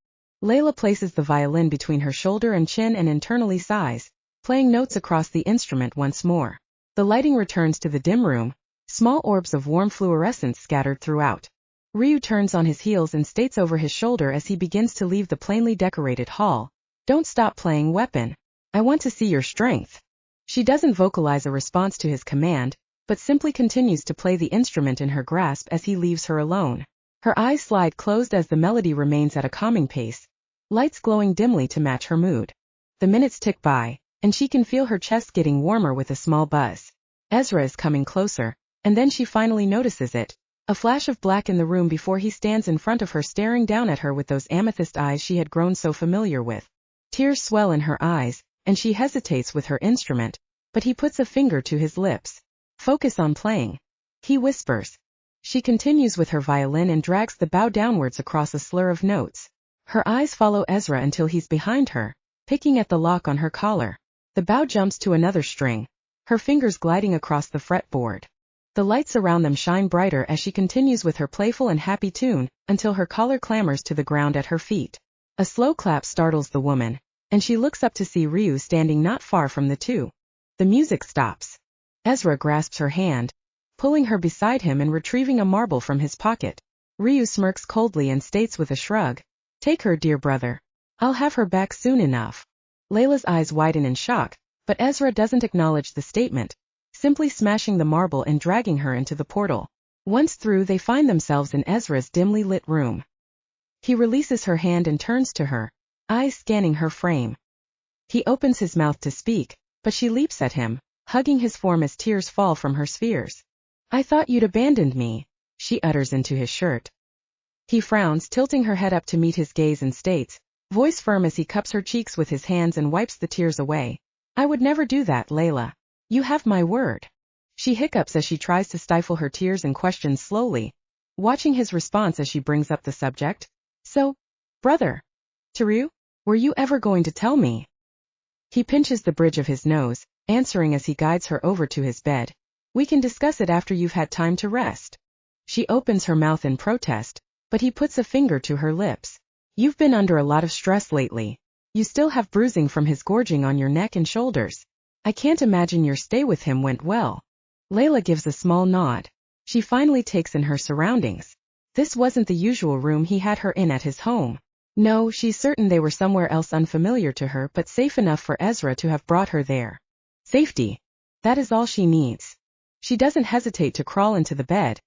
Leila places the violin between her shoulder and chin and internally sighs, playing notes across the instrument once more. The lighting returns to the dim room, small orbs of warm fluorescence scattered throughout. Ryu turns on his heels and states over his shoulder as he begins to leave the plainly decorated hall, "Don't stop playing, weapon. I want to see your strength." She doesn't vocalize a response to his command, but simply continues to play the instrument in her grasp as he leaves her alone. Her eyes slide closed as the melody remains at a calming pace, lights glowing dimly to match her mood. The minutes tick by, and she can feel her chest getting warmer with a small buzz. Ezra is coming closer, and then she finally notices it, a flash of black in the room before he stands in front of her, staring down at her with those amethyst eyes she had grown so familiar with. Tears swell in her eyes, and she hesitates with her instrument, but he puts a finger to his lips. "Focus on playing," he whispers. She continues with her violin and drags the bow downwards across a slur of notes. Her eyes follow Ezra until he's behind her, picking at the lock on her collar. The bow jumps to another string, her fingers gliding across the fretboard. The lights around them shine brighter as she continues with her playful and happy tune, until her collar clambers to the ground at her feet. A slow clap startles the woman, and she looks up to see Ryu standing not far from the two. The music stops. Ezra grasps her hand, pulling her beside him and retrieving a marble from his pocket. Ryu smirks coldly and states with a shrug, "Take her, dear brother. I'll have her back soon enough." Leila's eyes widen in shock, but Ezra doesn't acknowledge the statement, simply smashing the marble and dragging her into the portal. Once through, they find themselves in Ezra's dimly lit room. He releases her hand and turns to her, eyes scanning her frame. He opens his mouth to speak, but she leaps at him, hugging his form as tears fall from her spheres. "I thought you'd abandoned me," she utters into his shirt. He frowns, tilting her head up to meet his gaze, and states, voice firm as he cups her cheeks with his hands and wipes the tears away. I would never do that, Leila. You have my word. She hiccups as she tries to stifle her tears and questions slowly, watching his response as she brings up the subject. So, brother, Taru, were you ever going to tell me? He pinches the bridge of his nose, answering as he guides her over to his bed. We can discuss it after you've had time to rest. She opens her mouth in protest, but he puts a finger to her lips. You've been under a lot of stress lately. You still have bruising from his gorging on your neck and shoulders. I can't imagine your stay with him went well. Leila gives a small nod. She finally takes in her surroundings. This wasn't the usual room he had her in at his home. No, she's certain they were somewhere else unfamiliar to her but safe enough for Ezra to have brought her there. Safety. That is all she needs. She doesn't hesitate to crawl into the bed,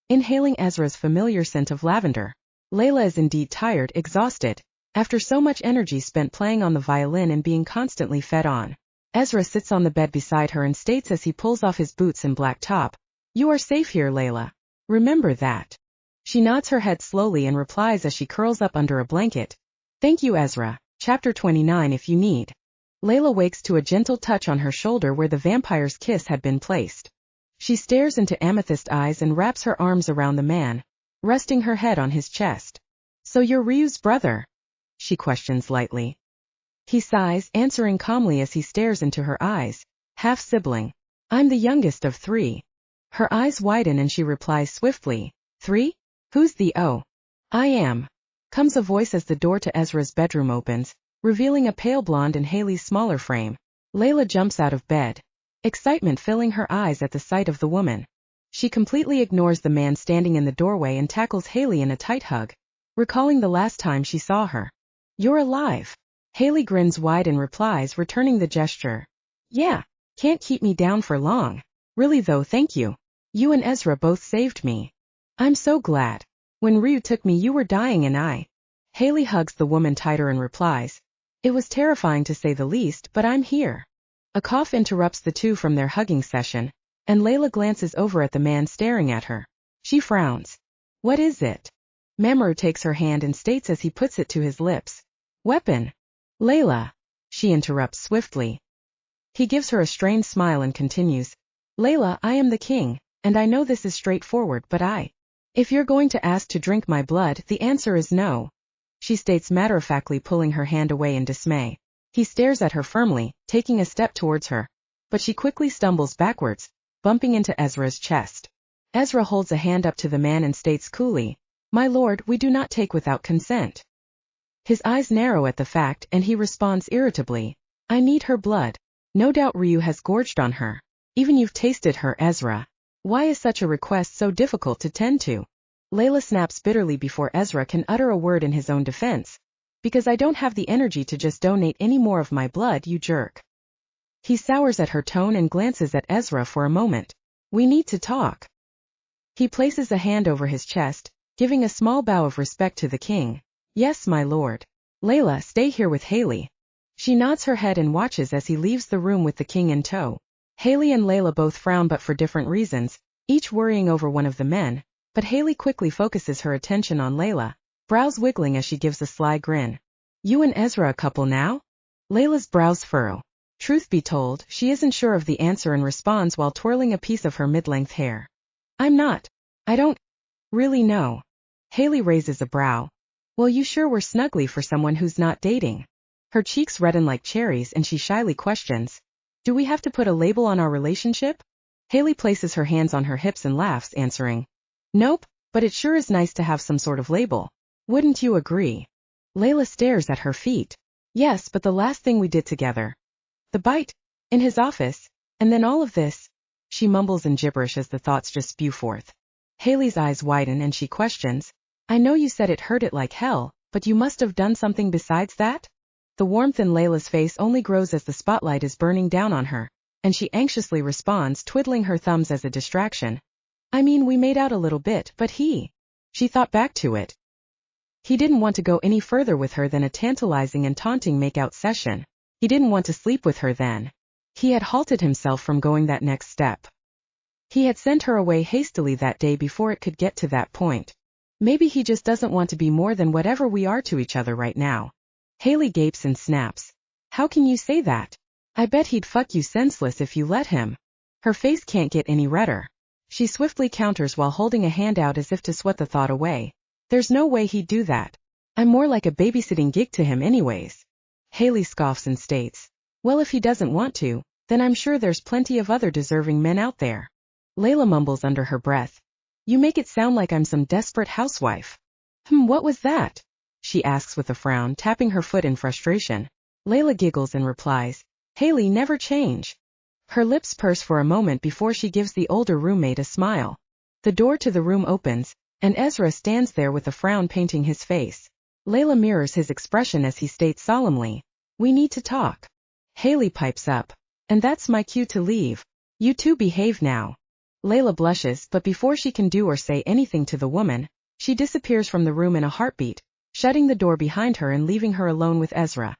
inhaling Ezra's familiar scent of lavender. Leila is indeed tired, exhausted, after so much energy spent playing on the violin and being constantly fed on. Ezra sits on the bed beside her and states as he pulls off his boots and black top, You are safe here, Leila. Remember that. She nods her head slowly and replies as she curls up under a blanket. Thank you, Ezra. Chapter 29 if you need. Leila wakes to a gentle touch on her shoulder where the vampire's kiss had been placed. She stares into amethyst eyes and wraps her arms around the man, resting her head on his chest. So you're Ryu's brother? She questions lightly. He sighs, answering calmly as he stares into her eyes. Half-sibling. I'm the youngest of 3. Her eyes widen and she replies swiftly. 3? Who's the I am. Comes a voice as the door to Ezra's bedroom opens, revealing a pale blonde in Haley's smaller frame. Leila jumps out of bed, excitement filling her eyes at the sight of the woman. She completely ignores the man standing in the doorway and tackles Haley in a tight hug, recalling the last time she saw her. You're alive. Haley grins wide and replies, returning the gesture. Yeah, can't keep me down for long. Really though, thank you. You and Ezra both saved me. I'm so glad. When Ryu took me you were dying and I. Haley hugs the woman tighter and replies. It was terrifying to say the least, but I'm here. A cough interrupts the two from their hugging session, and Leila glances over at the man staring at her. She frowns. What is it? Mamoru takes her hand and states as he puts it to his lips. Weapon. Leila. She interrupts swiftly. He gives her a strained smile and continues. Leila, I am the king, and I know this is straightforward, but if you're going to ask to drink my blood, the answer is no. She states matter-of-factly, pulling her hand away in dismay. He stares at her firmly, taking a step towards her, but she quickly stumbles backwards, bumping into Ezra's chest. Ezra holds a hand up to the man and states coolly, My lord, we do not take without consent. His eyes narrow at the fact and he responds irritably, I need her blood. No doubt Ryu has gorged on her. Even you've tasted her, Ezra. Why is such a request so difficult to tend to? Leila snaps bitterly before Ezra can utter a word in his own defense. Because I don't have the energy to just donate any more of my blood, you jerk. He sours at her tone and glances at Ezra for a moment. We need to talk. He places a hand over his chest, giving a small bow of respect to the king. Yes, my lord. Leila, stay here with Haley. She nods her head and watches as he leaves the room with the king in tow. Haley and Leila both frown but for different reasons, each worrying over one of the men, but Haley quickly focuses her attention on Leila, brows wiggling as she gives a sly grin. You and Ezra a couple now? Leila's brows furrow. Truth be told, she isn't sure of the answer and responds while twirling a piece of her mid-length hair. I'm not. I don't really know. Haley raises a brow. Well, you sure were snuggly for someone who's not dating. Her cheeks redden like cherries and she shyly questions. Do we have to put a label on our relationship? Haley places her hands on her hips and laughs, answering. Nope, but it sure is nice to have some sort of label. Wouldn't you agree? Leila stares at her feet. Yes, but the last thing we did together. The bite. In his office. And then all of this. She mumbles in gibberish as the thoughts just spew forth. Haley's eyes widen and she questions. I know you said it hurt it like hell, but you must have done something besides that? The warmth in Leila's face only grows as the spotlight is burning down on her, and she anxiously responds, twiddling her thumbs as a distraction. I mean, we made out a little bit, but She thought back to it. He didn't want to go any further with her than a tantalizing and taunting make-out session. He didn't want to sleep with her then. He had halted himself from going that next step. He had sent her away hastily that day before it could get to that point. Maybe he just doesn't want to be more than whatever we are to each other right now. Haley gapes and snaps. How can you say that? I bet he'd fuck you senseless if you let him. Her face can't get any redder. She swiftly counters while holding a hand out as if to swat the thought away. There's no way he'd do that. I'm more like a babysitting gig to him anyways. Haley scoffs and states, well, if he doesn't want to, then I'm sure there's plenty of other deserving men out there. Leila mumbles under her breath. You make it sound like I'm some desperate housewife. What was that? She asks with a frown, tapping her foot in frustration. Leila giggles and replies, Haley, never change. Her lips purse for a moment before she gives the older roommate a smile. The door to the room opens, and Ezra stands there with a frown painting his face. Leila mirrors his expression as he states solemnly, we need to talk. Haley pipes up, and that's my cue to leave. You two behave now. Leila blushes, but before she can do or say anything to the woman, she disappears from the room in a heartbeat, shutting the door behind her and leaving her alone with Ezra.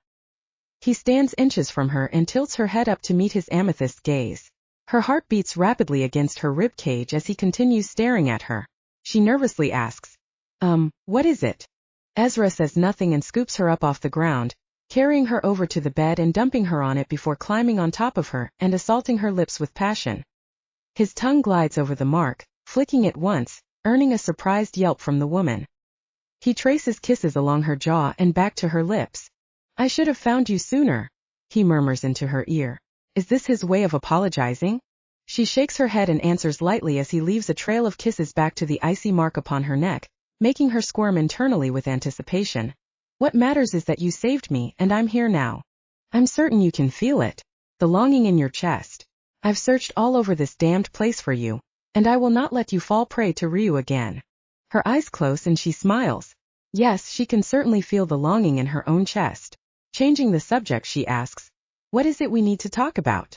He stands inches from her and tilts her head up to meet his amethyst gaze. Her heart beats rapidly against her rib cage as he continues staring at her. She nervously asks, what is it? Ezra says nothing and scoops her up off the ground, carrying her over to the bed and dumping her on it before climbing on top of her and assaulting her lips with passion. His tongue glides over the mark, flicking it once, earning a surprised yelp from the woman. He traces kisses along her jaw and back to her lips. I should have found you sooner, he murmurs into her ear. Is this his way of apologizing? She shakes her head and answers lightly as he leaves a trail of kisses back to the icy mark upon her neck, making her squirm internally with anticipation. What matters is that you saved me and I'm here now. I'm certain you can feel it. The longing in your chest. I've searched all over this damned place for you, and I will not let you fall prey to Ryu again. Her eyes close and she smiles. Yes, she can certainly feel the longing in her own chest. Changing the subject, she asks, what is it we need to talk about?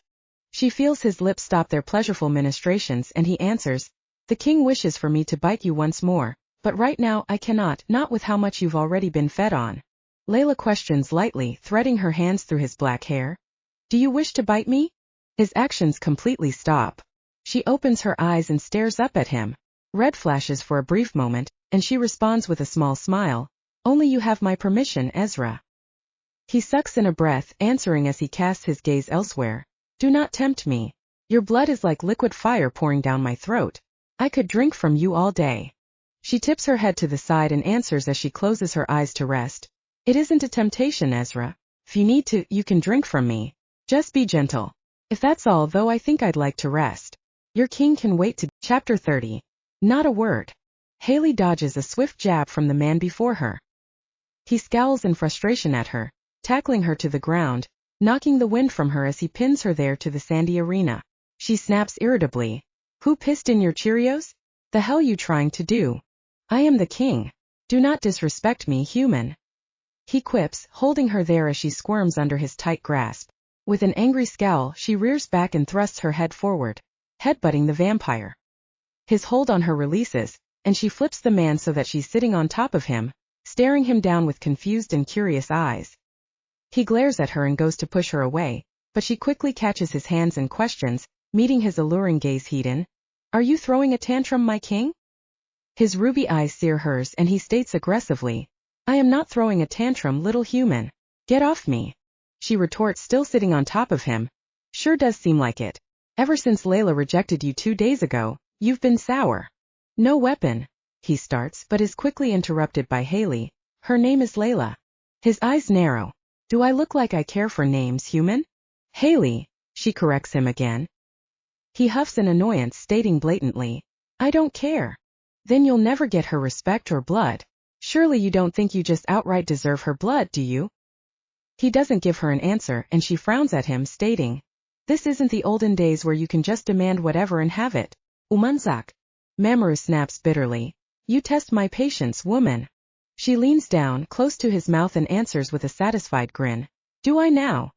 She feels his lips stop their pleasureful ministrations and he answers, the king wishes for me to bite you once more, but right now I cannot, not with how much you've already been fed on. Leila questions lightly, threading her hands through his black hair. Do you wish to bite me? His actions completely stop. She opens her eyes and stares up at him. Red flashes for a brief moment, and she responds with a small smile. Only you have my permission, Ezra. He sucks in a breath, answering as he casts his gaze elsewhere. Do not tempt me. Your blood is like liquid fire pouring down my throat. I could drink from you all day. She tips her head to the side and answers as she closes her eyes to rest. It isn't a temptation, Ezra. If you need to, you can drink from me. Just be gentle. If that's all, though, I think I'd like to rest. Your king can wait to... Chapter 30. Not a word. Haley dodges a swift jab from the man before her. He scowls in frustration at her, tackling her to the ground, knocking the wind from her as he pins her there to the sandy arena. She snaps irritably. Who pissed in your Cheerios? The hell you trying to do? I am the king. Do not disrespect me, human. He quips, holding her there as she squirms under his tight grasp. With an angry scowl, she rears back and thrusts her head forward, headbutting the vampire. His hold on her releases, and she flips the man so that she's sitting on top of him, staring him down with confused and curious eyes. He glares at her and goes to push her away, but she quickly catches his hands and questions, meeting his alluring gaze heat-in. Are you throwing a tantrum, my king? His ruby eyes sear hers and he states aggressively, I am not throwing a tantrum, little human. Get off me. She retorts, still sitting on top of him. Sure does seem like it. Ever since Leila rejected you 2 days ago, you've been sour. No weapon. He starts, but is quickly interrupted by Haley. Her name is Leila. His eyes narrow. Do I look like I care for names, human? Haley, she corrects him again. He huffs in annoyance, stating blatantly, I don't care. Then you'll never get her respect or blood. Surely you don't think you just outright deserve her blood, do you? He doesn't give her an answer and she frowns at him, stating, this isn't the olden days where you can just demand whatever and have it. Umanzak. Mamoru snaps bitterly. You test my patience, woman. She leans down, close to his mouth and answers with a satisfied grin. Do I now?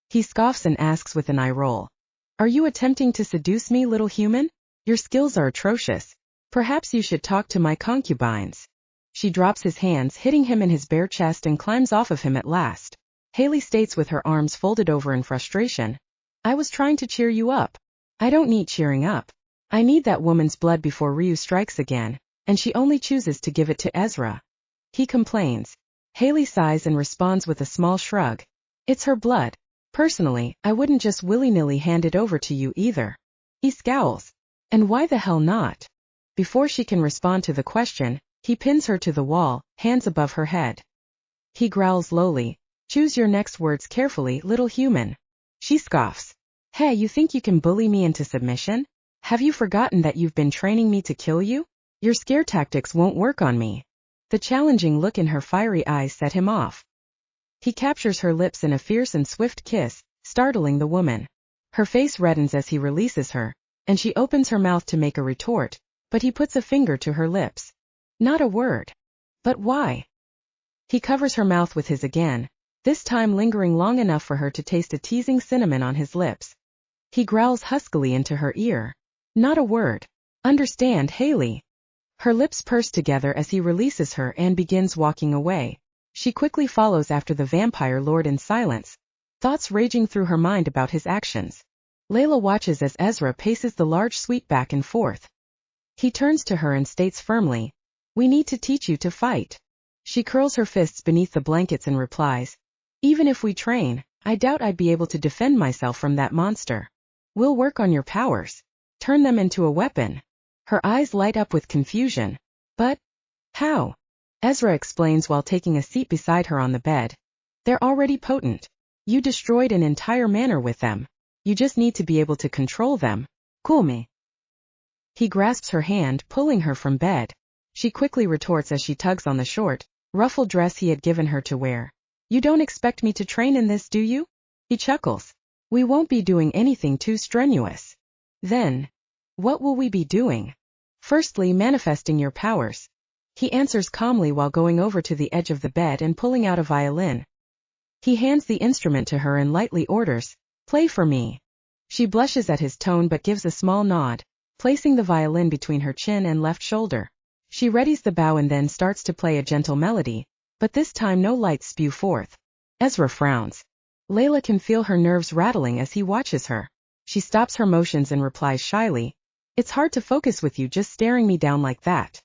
He scoffs and asks with an eye roll. Are you attempting to seduce me, little human? Your skills are atrocious. Perhaps you should talk to my concubines. She drops his hands, hitting him in his bare chest and climbs off of him at last. Haley states with her arms folded over in frustration. I was trying to cheer you up. I don't need cheering up. I need that woman's blood before Ryu strikes again, and she only chooses to give it to Ezra. He complains. Haley sighs and responds with a small shrug. It's her blood. Personally, I wouldn't just willy-nilly hand it over to you either. He scowls. And why the hell not? Before she can respond to the question, he pins her to the wall, hands above her head. He growls lowly, choose your next words carefully, little human. She scoffs. Hey, you think you can bully me into submission? Have you forgotten that you've been training me to kill you? Your scare tactics won't work on me. The challenging look in her fiery eyes set him off. He captures her lips in a fierce and swift kiss, startling the woman. Her face reddens as he releases her, and she opens her mouth to make a retort, but he puts a finger to her lips. Not a word. But why? He covers her mouth with his again, this time lingering long enough for her to taste a teasing cinnamon on his lips. He growls huskily into her ear. Not a word. Understand, Haley. Her lips purse together as he releases her and begins walking away. She quickly follows after the vampire lord in silence, thoughts raging through her mind about his actions. Leila watches as Ezra paces the large suite back and forth. He turns to her and states firmly, "We need to teach you to fight." She curls her fists beneath the blankets and replies, "Even if we train, I doubt I'd be able to defend myself from that monster. We'll work on your powers. Turn them into a weapon." Her eyes light up with confusion. But how? Ezra explains while taking a seat beside her on the bed. They're already potent. You destroyed an entire manor with them. You just need to be able to control them. Cool me. He grasps her hand, pulling her from bed. She quickly retorts as she tugs on the short, ruffled dress he had given her to wear. You don't expect me to train in this, do you? He chuckles. We won't be doing anything too strenuous. Then, what will we be doing? Firstly, manifesting your powers. He answers calmly while going over to the edge of the bed and pulling out a violin. He hands the instrument to her and lightly orders, "Play for me." She blushes at his tone but gives a small nod, placing the violin between her chin and left shoulder. She readies the bow and then starts to play a gentle melody, but this time no lights spew forth. Ezra frowns. Leila can feel her nerves rattling as he watches her. She stops her motions and replies shyly, "It's hard to focus with you just staring me down like that."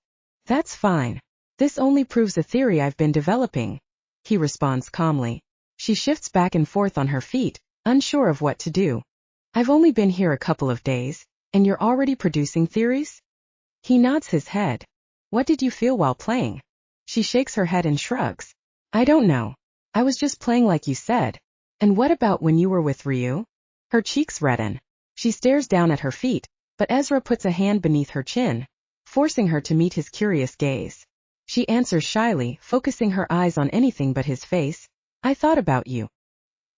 "That's fine. This only proves a theory I've been developing," he responds calmly. She shifts back and forth on her feet, unsure of what to do. "I've only been here a couple of days, and you're already producing theories?" He nods his head. "What did you feel while playing?" She shakes her head and shrugs. "I don't know. I was just playing like you said." "And what about when you were with Ryu?" Her cheeks redden. She stares down at her feet, but Ezra puts a hand beneath her chin, forcing her to meet his curious gaze. She answers shyly, focusing her eyes on anything but his face, "I thought about you."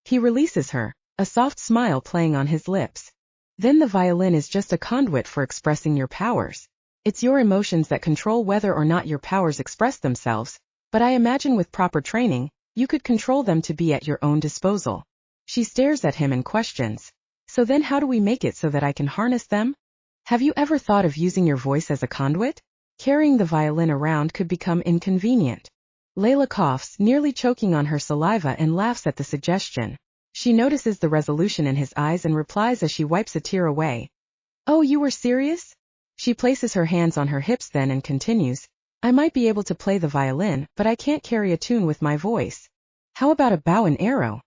He releases her, a soft smile playing on his lips. "Then the violin is just a conduit for expressing your powers. It's your emotions that control whether or not your powers express themselves, but I imagine with proper training, you could control them to be at your own disposal." She stares at him and questions, "So then how do we make it so that I can harness them? Have you ever thought of using your voice as a conduit? Carrying the violin around could become inconvenient." Leila coughs, nearly choking on her saliva, and laughs at the suggestion. She notices the resolution in his eyes and replies as she wipes a tear away, "Oh, you were serious?" She places her hands on her hips then and continues, "I might be able to play the violin, but I can't carry a tune with my voice. How about a bow and arrow?"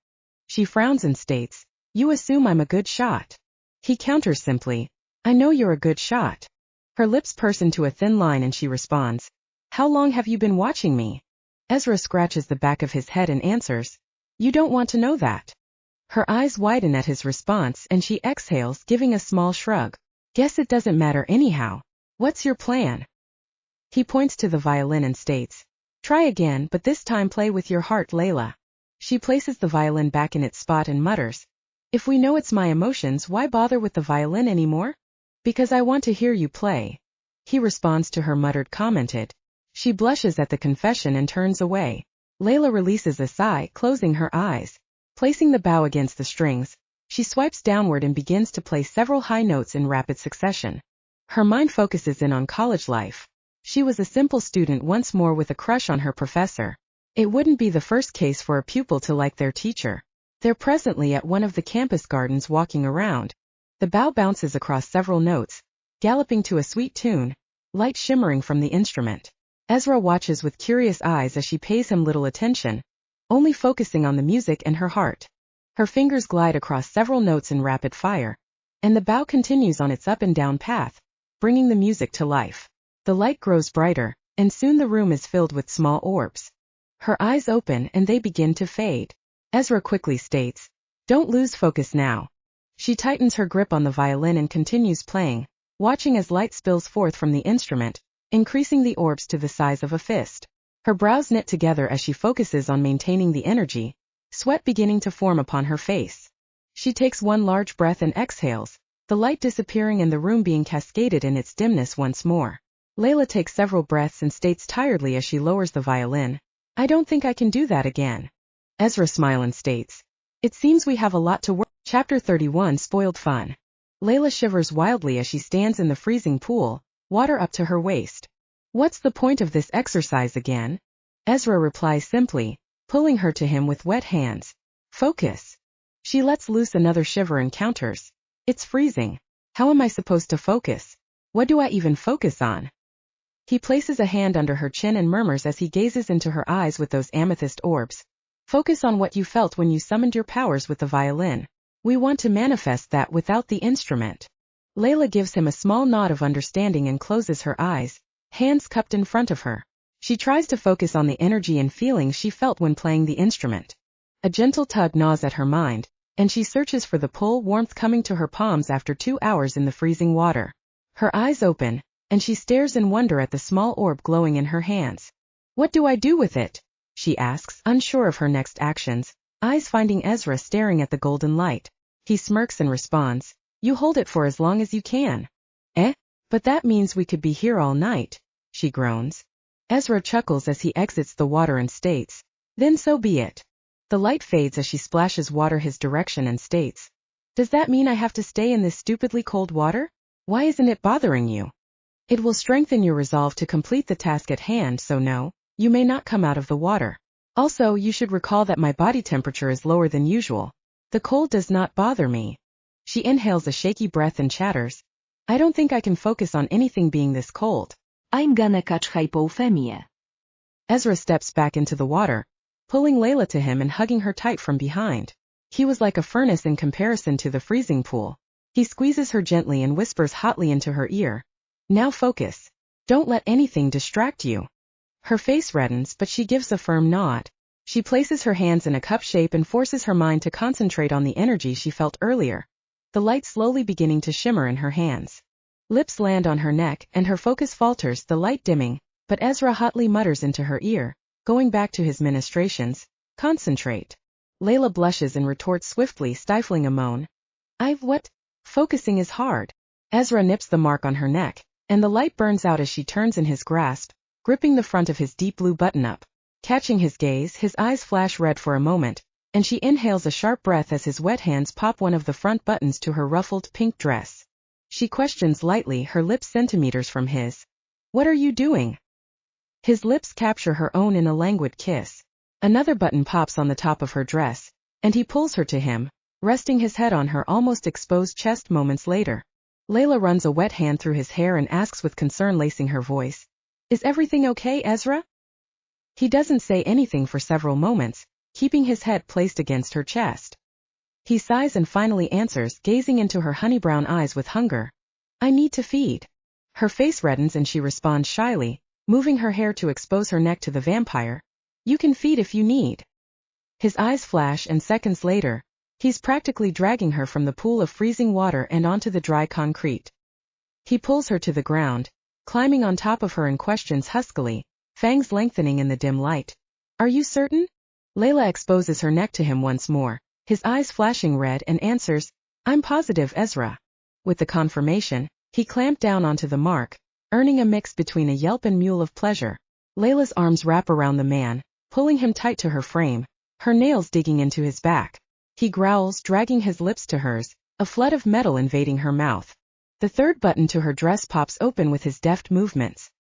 She frowns and states, "You assume I'm a good shot." He counters simply, "I know you're a good shot." Her lips purse into a thin line and she responds, "How long have you been watching me?" Ezra scratches the back of his head and answers, "You don't want to know that." Her eyes widen at his response and she exhales, giving a small shrug. "Guess it doesn't matter anyhow. What's your plan?" He points to the violin and states, "Try again, but this time play with your heart, Leila." She places the violin back in its spot and mutters, "If we know it's my emotions, why bother with the violin anymore?" "Because I want to hear you play." He responds to her muttered commented. She blushes at the confession and turns away. Leila releases a sigh, closing her eyes. Placing the bow against the strings, she swipes downward and begins to play several high notes in rapid succession. Her mind focuses in on college life. She was a simple student once more with a crush on her professor. It wouldn't be the first case for a pupil to like their teacher. They're presently at one of the campus gardens walking around. The bow bounces across several notes, galloping to a sweet tune, light shimmering from the instrument. Ezra watches with curious eyes as she pays him little attention, only focusing on the music and her heart. Her fingers glide across several notes in rapid fire, and the bow continues on its up and down path, bringing the music to life. The light grows brighter, and soon the room is filled with small orbs. Her eyes open and they begin to fade. Ezra quickly states, "Don't lose focus now." She tightens her grip on the violin and continues playing, watching as light spills forth from the instrument, increasing the orbs to the size of a fist. Her brows knit together as she focuses on maintaining the energy, sweat beginning to form upon her face. She takes one large breath and exhales, the light disappearing and the room being cascaded in its dimness once more. Leila takes several breaths and states tiredly as she lowers the violin, "I don't think I can do that again." Ezra smiles and states, "It seems we have a lot to work." Chapter 31 Spoiled Fun. Leila shivers wildly as she stands in the freezing pool, water up to her waist. "What's the point of this exercise again?" Ezra replies simply, pulling her to him with wet hands. "Focus." She lets loose another shiver and counters, "It's freezing. How am I supposed to focus? What do I even focus on?" He places a hand under her chin and murmurs as he gazes into her eyes with those amethyst orbs, "Focus on what you felt when you summoned your powers with the violin. We want to manifest that without the instrument." Leila gives him a small nod of understanding and closes her eyes, hands cupped in front of her. She tries to focus on the energy and feelings she felt when playing the instrument. A gentle tug gnaws at her mind, and she searches for the pull warmth coming to her palms after 2 hours in the freezing water. Her eyes open, and she stares in wonder at the small orb glowing in her hands. "What do I do with it?" she asks, unsure of her next actions, eyes finding Ezra staring at the golden light. He smirks and responds, "You hold it for as long as you can." "Eh? But that means we could be here all night," she groans. Ezra chuckles as he exits the water and states, "Then so be it." The light fades as she splashes water his direction and states, "Does that mean I have to stay in this stupidly cold water? Why isn't it bothering you? It will strengthen your resolve to complete the task at hand, so no, you may not come out of the water. Also, you should recall that my body temperature is lower than usual. The cold does not bother me." She inhales a shaky breath and chatters, "I don't think I can focus on anything being this cold. I'm gonna catch hypothermia." Ezra steps back into the water, pulling Leila to him and hugging her tight from behind. He was like a furnace in comparison to the freezing pool. He squeezes her gently and whispers hotly into her ear, "Now focus. Don't let anything distract you." Her face reddens, but she gives a firm nod. She places her hands in a cup shape and forces her mind to concentrate on the energy she felt earlier, the light slowly beginning to shimmer in her hands. Lips land on her neck and her focus falters, the light dimming, but Ezra hotly mutters into her ear, going back to his ministrations, "Concentrate." Leila blushes and retorts swiftly, stifling a moan, What? Focusing is hard." Ezra nips the mark on her neck, and the light burns out as she turns in his grasp, gripping the front of his deep blue button-up. Catching his gaze, his eyes flash red for a moment, and she inhales a sharp breath as his wet hands pop one of the front buttons to her ruffled pink dress. She questions lightly, her lips centimeters from his. "What are you doing?" His lips capture her own in a languid kiss. Another button pops on the top of her dress, and he pulls her to him, resting his head on her almost exposed chest moments later. Leila runs a wet hand through his hair and asks with concern lacing her voice, "Is everything okay, Ezra?" He doesn't say anything for several moments, keeping his head placed against her chest. He sighs and finally answers, gazing into her honey-brown eyes with hunger, "I need to feed." Her face reddens and she responds shyly, moving her hair to expose her neck to the vampire, "You can feed if you need." His eyes flash and seconds later, he's practically dragging her from the pool of freezing water and onto the dry concrete. He pulls her to the ground, climbing on top of her and questions huskily, fangs lengthening in the dim light, "Are you certain?" Leila exposes her neck to him once more, his eyes flashing red, and answers, "I'm positive, Ezra." With the confirmation, he clamped down onto the mark, earning a mix between a yelp and mewl of pleasure. Leila's arms wrap around the man, pulling him tight to her frame, her nails digging into his back. He growls, dragging his lips to hers, a flood of metal invading her mouth. The third button to her dress pops open with his deft movements.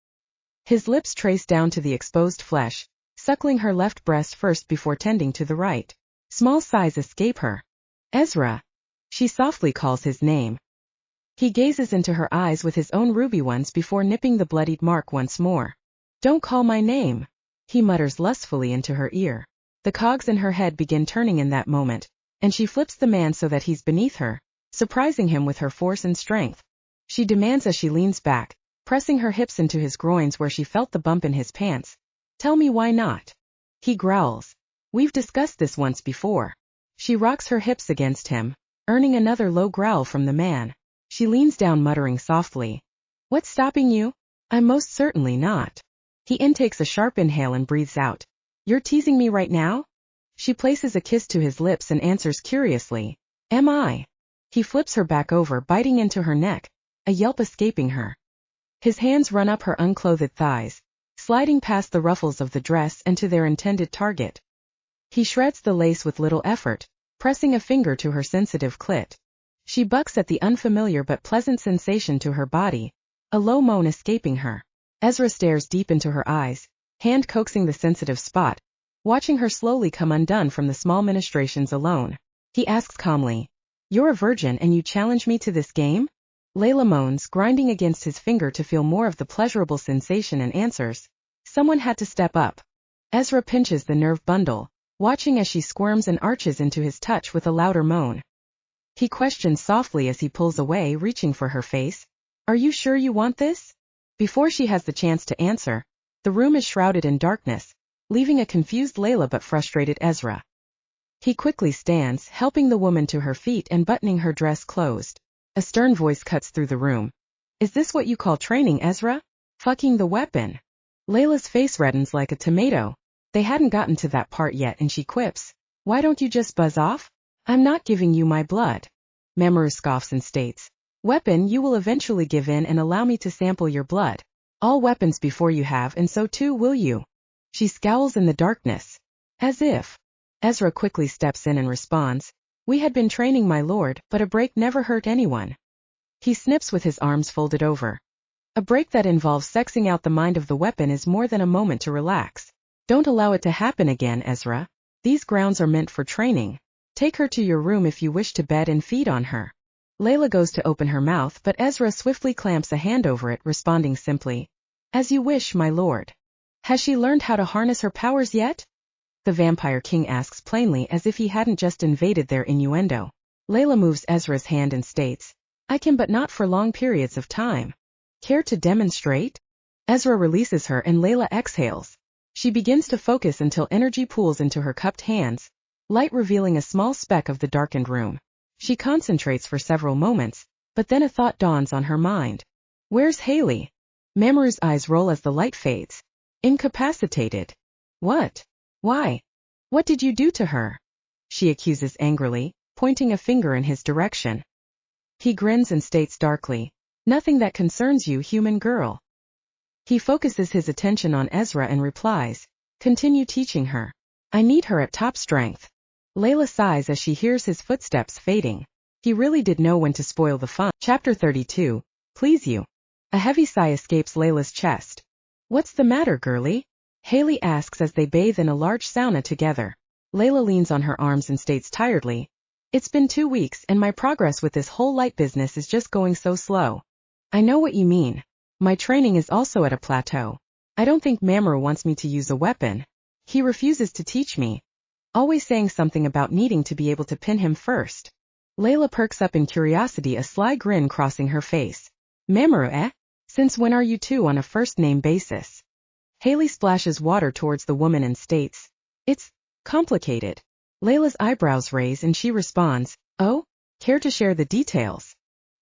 His lips trace down to the exposed flesh, suckling her left breast first before tending to the right. Small sighs escape her. "Ezra." She softly calls his name. He gazes into her eyes with his own ruby ones before nipping the bloodied mark once more. Don't call my name, he mutters lustfully into her ear. The cogs in her head begin turning in that moment, and she flips the man so that he's beneath her, surprising him with her force and strength. She demands as she leans back, pressing her hips into his groins where she felt the bump in his pants. Tell me why not? He growls. We've discussed this once before. She rocks her hips against him, earning another low growl from the man. She leans down muttering softly. What's stopping you? I'm most certainly not. He intakes a sharp inhale and breathes out. You're teasing me right now? She places a kiss to his lips and answers curiously. Am I? He flips her back over, biting into her neck, a yelp escaping her. His hands run up her unclothed thighs, sliding past the ruffles of the dress and to their intended target. He shreds the lace with little effort, pressing a finger to her sensitive clit. She bucks at the unfamiliar but pleasant sensation to her body, a low moan escaping her. Ezra stares deep into her eyes, hand coaxing the sensitive spot, watching her slowly come undone from the small ministrations alone. He asks calmly, You're a virgin and you challenge me to this game? Leila moans, grinding against his finger to feel more of the pleasurable sensation, and answers, Someone had to step up. Ezra pinches the nerve bundle, watching as she squirms and arches into his touch with a louder moan. He questions softly as he pulls away, reaching for her face. Are you sure you want this? Before she has the chance to answer, the room is shrouded in darkness, leaving a confused Leila but frustrated Ezra. He quickly stands, helping the woman to her feet and buttoning her dress closed. A stern voice cuts through the room. Is this what you call training, Ezra? Fucking the weapon. Leila's face reddens like a tomato. They hadn't gotten to that part yet and she quips. Why don't you just buzz off? I'm not giving you my blood. Mamoru scoffs and states. Weapon, you will eventually give in and allow me to sample your blood. All weapons before you have, and so too will you. She scowls in the darkness. As if. Ezra quickly steps in and responds. We had been training, my lord, but a break never hurt anyone. He snips with his arms folded over. A break that involves sexing out the mind of the weapon is more than a moment to relax. Don't allow it to happen again, Ezra. These grounds are meant for training. Take her to your room if you wish to bed and feed on her. Leila goes to open her mouth, but Ezra swiftly clamps a hand over it, responding simply. As you wish, my lord. Has she learned how to harness her powers yet? The Vampire King asks plainly, as if he hadn't just invaded their innuendo. Leila moves Ezra's hand and states, I can, but not for long periods of time. Care to demonstrate? Ezra releases her and Leila exhales. She begins to focus until energy pools into her cupped hands, light revealing a small speck of the darkened room. She concentrates for several moments, but then a thought dawns on her mind. Where's Haley? Mamoru's eyes roll as the light fades. Incapacitated. What? Why? What did you do to her? She accuses angrily, pointing a finger in his direction. He grins and states darkly, Nothing that concerns you, human girl. He focuses his attention on Ezra and replies, Continue teaching her. I need her at top strength. Leila sighs as she hears his footsteps fading. He really did know when to spoil the fun. Chapter 32, Please You. A heavy sigh escapes Leila's chest. What's the matter, girlie? Haley asks as they bathe in a large sauna together. Leila leans on her arms and states tiredly, It's been 2 weeks and my progress with this whole light business is just going so slow. I know what you mean. My training is also at a plateau. I don't think Mamoru wants me to use a weapon. He refuses to teach me. Always saying something about needing to be able to pin him first. Leila perks up in curiosity, a sly grin crossing her face. Mamoru, eh? Since when are you two on a first-name basis? Haley splashes water towards the woman and states, It's complicated. Leila's eyebrows raise and she responds, Oh? Care to share the details?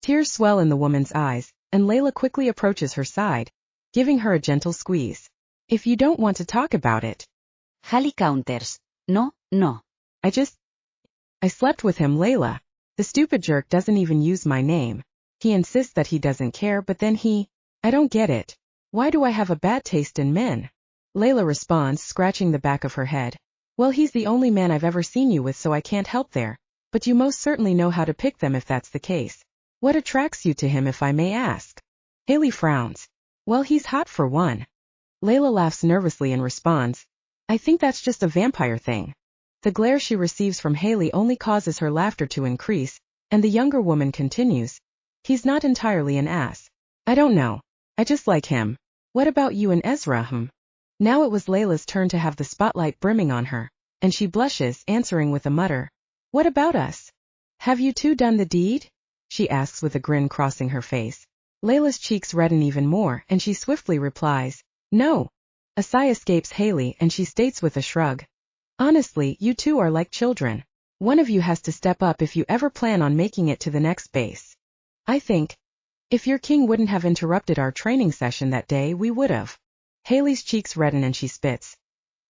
Tears swell in the woman's eyes, and Leila quickly approaches her side, giving her a gentle squeeze. If you don't want to talk about it. Haley counters, No. I slept with him, Leila. The stupid jerk doesn't even use my name. He insists that he doesn't care, but then I don't get it. Why do I have a bad taste in men? Leila responds, scratching the back of her head. Well, he's the only man I've ever seen you with, so I can't help there. But you most certainly know how to pick them if that's the case. What attracts you to him, if I may ask? Haley frowns. Well, he's hot for one. Leila laughs nervously and responds, I think that's just a vampire thing. The glare she receives from Haley only causes her laughter to increase, and the younger woman continues, He's not entirely an ass. I don't know. I just like him. What about you and Ezra, Now it was Leila's turn to have the spotlight brimming on her, and she blushes, answering with a mutter. What about us? Have you two done the deed? She asks with a grin crossing her face. Leila's cheeks redden even more, and she swiftly replies, No. A sigh escapes Haley, and she states with a shrug. Honestly, you two are like children. One of you has to step up if you ever plan on making it to the next base. I think, if your king wouldn't have interrupted our training session that day, we would have. Haley's cheeks redden and she spits.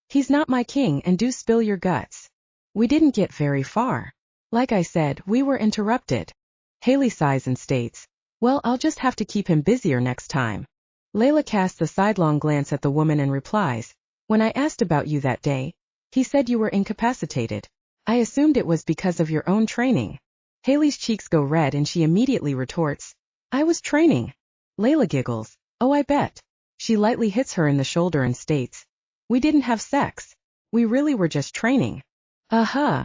He's not my king, and do spill your guts. We didn't get very far. Like I said, we were interrupted. Haley sighs and states, Well, I'll just have to keep him busier next time. Leila casts a sidelong glance at the woman and replies, When I asked about you that day, he said you were incapacitated. I assumed it was because of your own training. Haley's cheeks go red and she immediately retorts, I was training. Leila giggles, Oh, I bet. She lightly hits her in the shoulder and states, We didn't have sex. We really were just training. Uh-huh.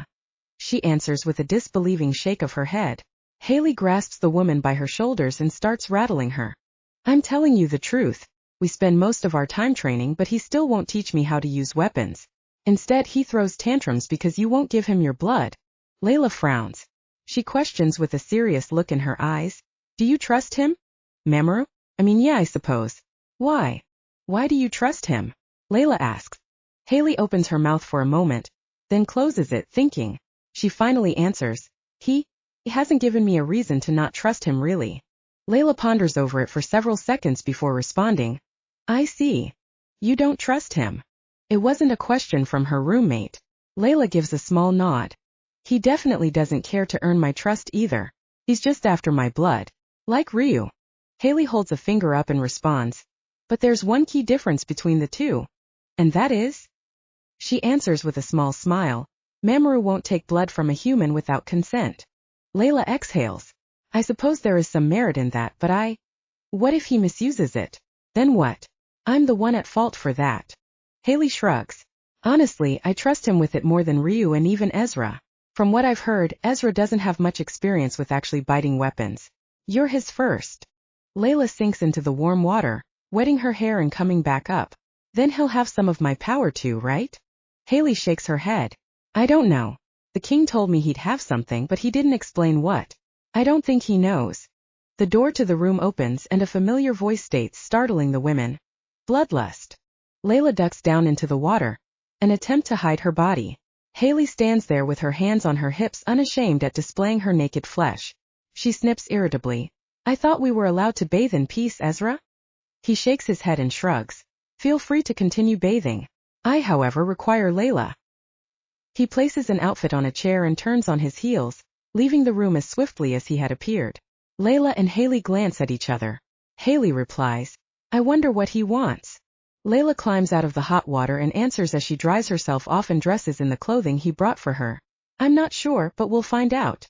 She answers with a disbelieving shake of her head. Haley grasps the woman by her shoulders and starts rattling her. I'm telling you the truth. We spend most of our time training, but he still won't teach me how to use weapons. Instead, he throws tantrums because you won't give him your blood. Leila frowns. She questions with a serious look in her eyes. Do you trust him? Mamoru? Yeah, I suppose. Why? Why do you trust him? Leila asks. Haley opens her mouth for a moment, then closes it, thinking. She finally answers, He hasn't given me a reason to not trust him, really. Leila ponders over it for several seconds before responding, I see. You don't trust him. It wasn't a question from her roommate. Leila gives a small nod. He definitely doesn't care to earn my trust either. He's just after my blood. Like Ryu. Haley holds a finger up and responds, But there's one key difference between the two. And that is? She answers with a small smile, Mamoru won't take blood from a human without consent. Leila exhales. I suppose there is some merit in that, but what if he misuses it? Then what? I'm the one at fault for that. Haley shrugs. Honestly, I trust him with it more than Ryu and even Ezra. From what I've heard, Ezra doesn't have much experience with actually biting weapons. You're his first. Leila sinks into the warm water, wetting her hair and coming back up. Then he'll have some of my power too, right? Haley shakes her head. I don't know. The king told me he'd have something, but he didn't explain what. I don't think he knows. The door to the room opens and a familiar voice states, startling the women. Bloodlust. Leila ducks down into the water, an attempt to hide her body. Haley stands there with her hands on her hips, unashamed at displaying her naked flesh. She snips irritably. I thought we were allowed to bathe in peace, Ezra? He shakes his head and shrugs. Feel free to continue bathing. I, however, require Leila. He places an outfit on a chair and turns on his heels, leaving the room as swiftly as he had appeared. Leila and Haley glance at each other. Haley replies, I wonder what he wants. Leila climbs out of the hot water and answers as she dries herself off and dresses in the clothing he brought for her. I'm not sure, but we'll find out.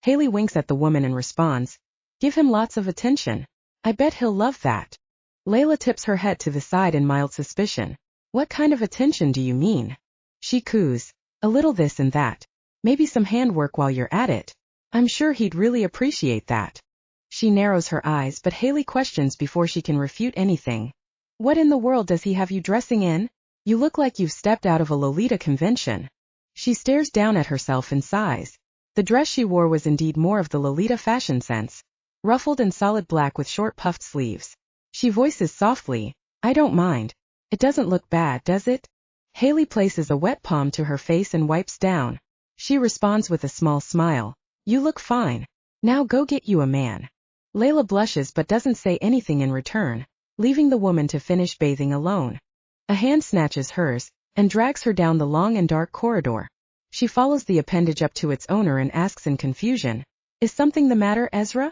Haley winks at the woman and responds, Give him lots of attention. I bet he'll love that. Leila tips her head to the side in mild suspicion. What kind of attention do you mean? She coos, a little this and that. Maybe some handwork while you're at it. I'm sure he'd really appreciate that. She narrows her eyes, but Haley questions before she can refute anything. What in the world does he have you dressing in? You look like you've stepped out of a Lolita convention. She stares down at herself and sighs. The dress she wore was indeed more of the Lolita fashion sense. Ruffled and solid black with short puffed sleeves. She voices softly, I don't mind. It doesn't look bad, does it? Haley places a wet palm to her face and wipes down. She responds with a small smile. You look fine. Now go get you a man. Leila blushes but doesn't say anything in return, leaving the woman to finish bathing alone. A hand snatches hers, and drags her down the long and dark corridor. She follows the appendage up to its owner and asks in confusion, Is something the matter, Ezra?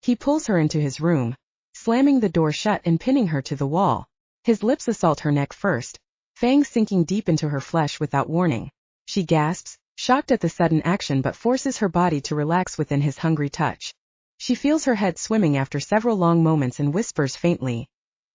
He pulls her into his room, slamming the door shut and pinning her to the wall. His lips assault her neck first, fangs sinking deep into her flesh without warning. She gasps, shocked at the sudden action, but forces her body to relax within his hungry touch. She feels her head swimming after several long moments and whispers faintly,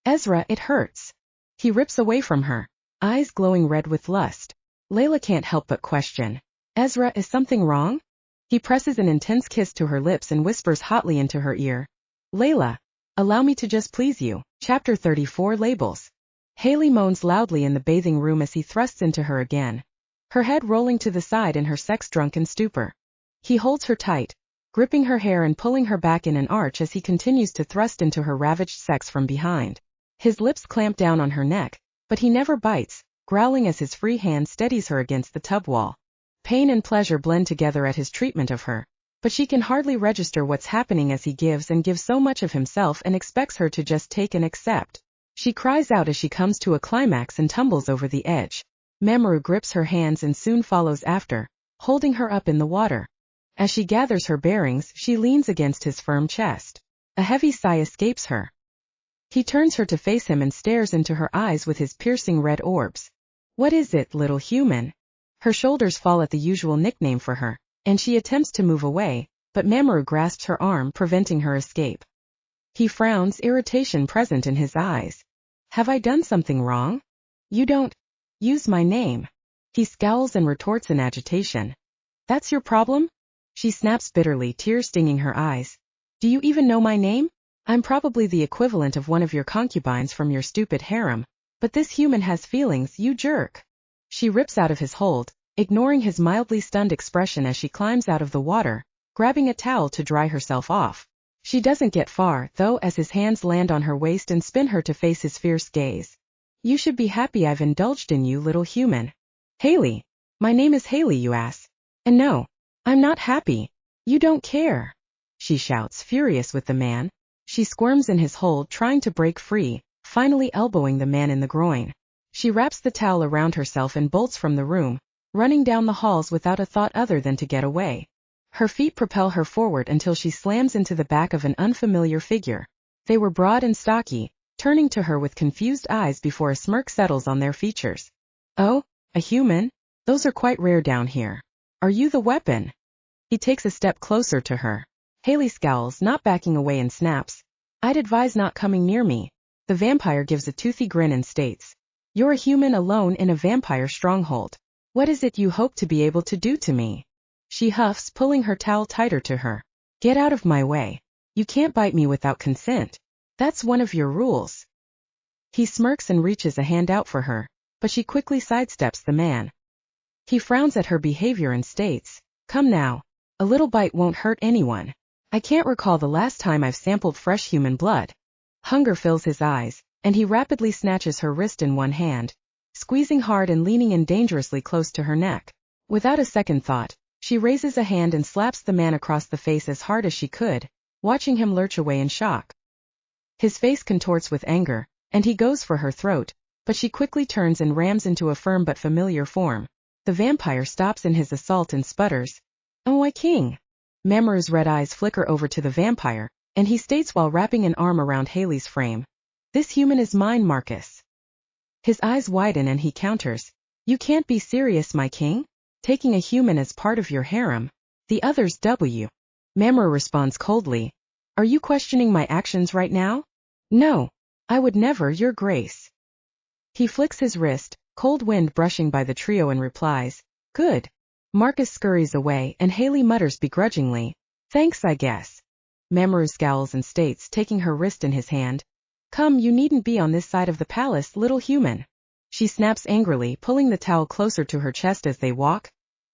Ezra, it hurts. He rips away from her, eyes glowing red with lust. Leila can't help but question, Ezra, is something wrong? He presses an intense kiss to her lips and whispers hotly into her ear, Leila, allow me to just please you. Chapter 34 Labels. Haley moans loudly in the bathing room as he thrusts into her again, her head rolling to the side in her sex-drunken stupor. He holds her tight, gripping her hair and pulling her back in an arch as he continues to thrust into her ravaged sex from behind. His lips clamp down on her neck, but he never bites, growling as his free hand steadies her against the tub wall. Pain and pleasure blend together at his treatment of her, but she can hardly register what's happening as he gives so much of himself and expects her to just take and accept. She cries out as she comes to a climax and tumbles over the edge. Mamoru grips her hands and soon follows after, holding her up in the water. As she gathers her bearings, she leans against his firm chest. A heavy sigh escapes her. He turns her to face him and stares into her eyes with his piercing red orbs. What is it, little human? Her shoulders fall at the usual nickname for her, and she attempts to move away, but Mamoru grasps her arm, preventing her escape. He frowns, irritation present in his eyes. Have I done something wrong? You don't use my name. He scowls and retorts in agitation. That's your problem? She snaps bitterly, tears stinging her eyes. Do you even know my name? I'm probably the equivalent of one of your concubines from your stupid harem, but this human has feelings, you jerk. She rips out of his hold, ignoring his mildly stunned expression as she climbs out of the water, grabbing a towel to dry herself off. She doesn't get far, though, as his hands land on her waist and spin her to face his fierce gaze. You should be happy I've indulged in you, little human. Haley. My name is Haley, you ass. And no, I'm not happy. You don't care. She shouts, furious with the man. She squirms in his hold, trying to break free, finally elbowing the man in the groin. She wraps the towel around herself and bolts from the room, running down the halls without a thought other than to get away. Her feet propel her forward until she slams into the back of an unfamiliar figure. They were broad and stocky, turning to her with confused eyes before a smirk settles on their features. Oh, a human? Those are quite rare down here. Are you the weapon? He takes a step closer to her. Haley scowls, not backing away, and snaps. I'd advise not coming near me. The vampire gives a toothy grin and states. You're a human alone in a vampire stronghold. What is it you hope to be able to do to me? She huffs, pulling her towel tighter to her. Get out of my way. You can't bite me without consent. That's one of your rules. He smirks and reaches a hand out for her, but she quickly sidesteps the man. He frowns at her behavior and states, come now. A little bite won't hurt anyone. I can't recall the last time I've sampled fresh human blood. Hunger fills his eyes, and he rapidly snatches her wrist in one hand, squeezing hard and leaning in dangerously close to her neck. Without a second thought, she raises a hand and slaps the man across the face as hard as she could, watching him lurch away in shock. His face contorts with anger, and he goes for her throat, but she quickly turns and rams into a firm but familiar form. The vampire stops in his assault and sputters. Oh, my king! Mamoru's red eyes flicker over to the vampire, and he states while wrapping an arm around Haley's frame. This human is mine, Marcus. His eyes widen and he counters. You can't be serious, my king? Taking a human as part of your harem? The others W. Mamoru responds coldly. Are you questioning my actions right now? No. I would never, your grace. He flicks his wrist, cold wind brushing by the trio, and replies, good. Marcus scurries away and Haley mutters begrudgingly, thanks, I guess. Mamoru scowls and states, taking her wrist in his hand. Come, you needn't be on this side of the palace, little human. She snaps angrily, pulling the towel closer to her chest as they walk.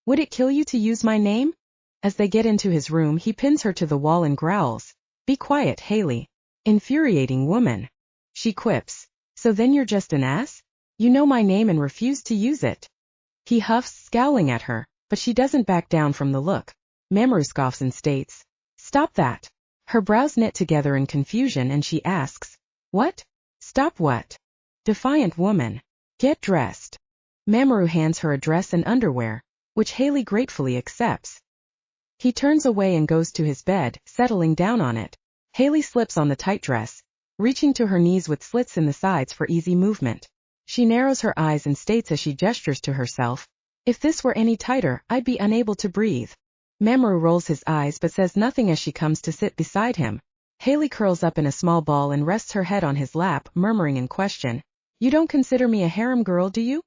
Would it kill you to use my name? As they get into his room, he pins her to the wall and growls. Be quiet, Haley. Infuriating woman. She quips. So then you're just an ass? You know my name and refuse to use it. He huffs, scowling at her, but she doesn't back down from the look. Mamoru scoffs and states, stop that. Her brows knit together in confusion and she asks, what? Stop what? Defiant woman. Get dressed. Mamoru hands her a dress and underwear, which Haley gratefully accepts. He turns away and goes to his bed, settling down on it. Haley slips on the tight dress, reaching to her knees with slits in the sides for easy movement. She narrows her eyes and states as she gestures to herself, if this were any tighter, I'd be unable to breathe. Mamoru rolls his eyes but says nothing as she comes to sit beside him. Haley curls up in a small ball and rests her head on his lap, murmuring in question, you don't consider me a harem girl, do you?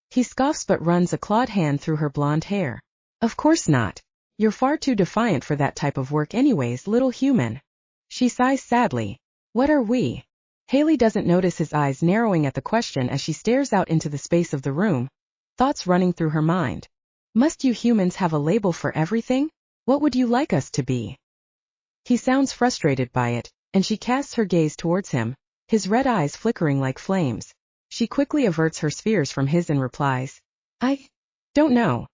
He scoffs but runs a clawed hand through her blonde hair. Of course not. You're far too defiant for that type of work anyways, little human. She sighs sadly. What are we? Haley doesn't notice his eyes narrowing at the question as she stares out into the space of the room, thoughts running through her mind. Must you humans have a label for everything? What would you like us to be? He sounds frustrated by it, and she casts her gaze towards him, his red eyes flickering like flames. She quickly averts her spheres from his and replies, I don't know.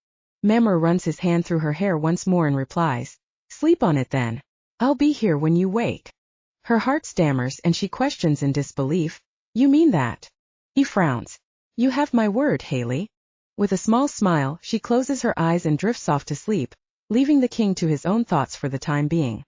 Memmer runs his hand through her hair once more and replies, sleep on it then. I'll be here when you wake. Her heart stammers and she questions in disbelief, you mean that? He frowns. You have my word, Haley. With a small smile, she closes her eyes and drifts off to sleep, leaving the king to his own thoughts for the time being.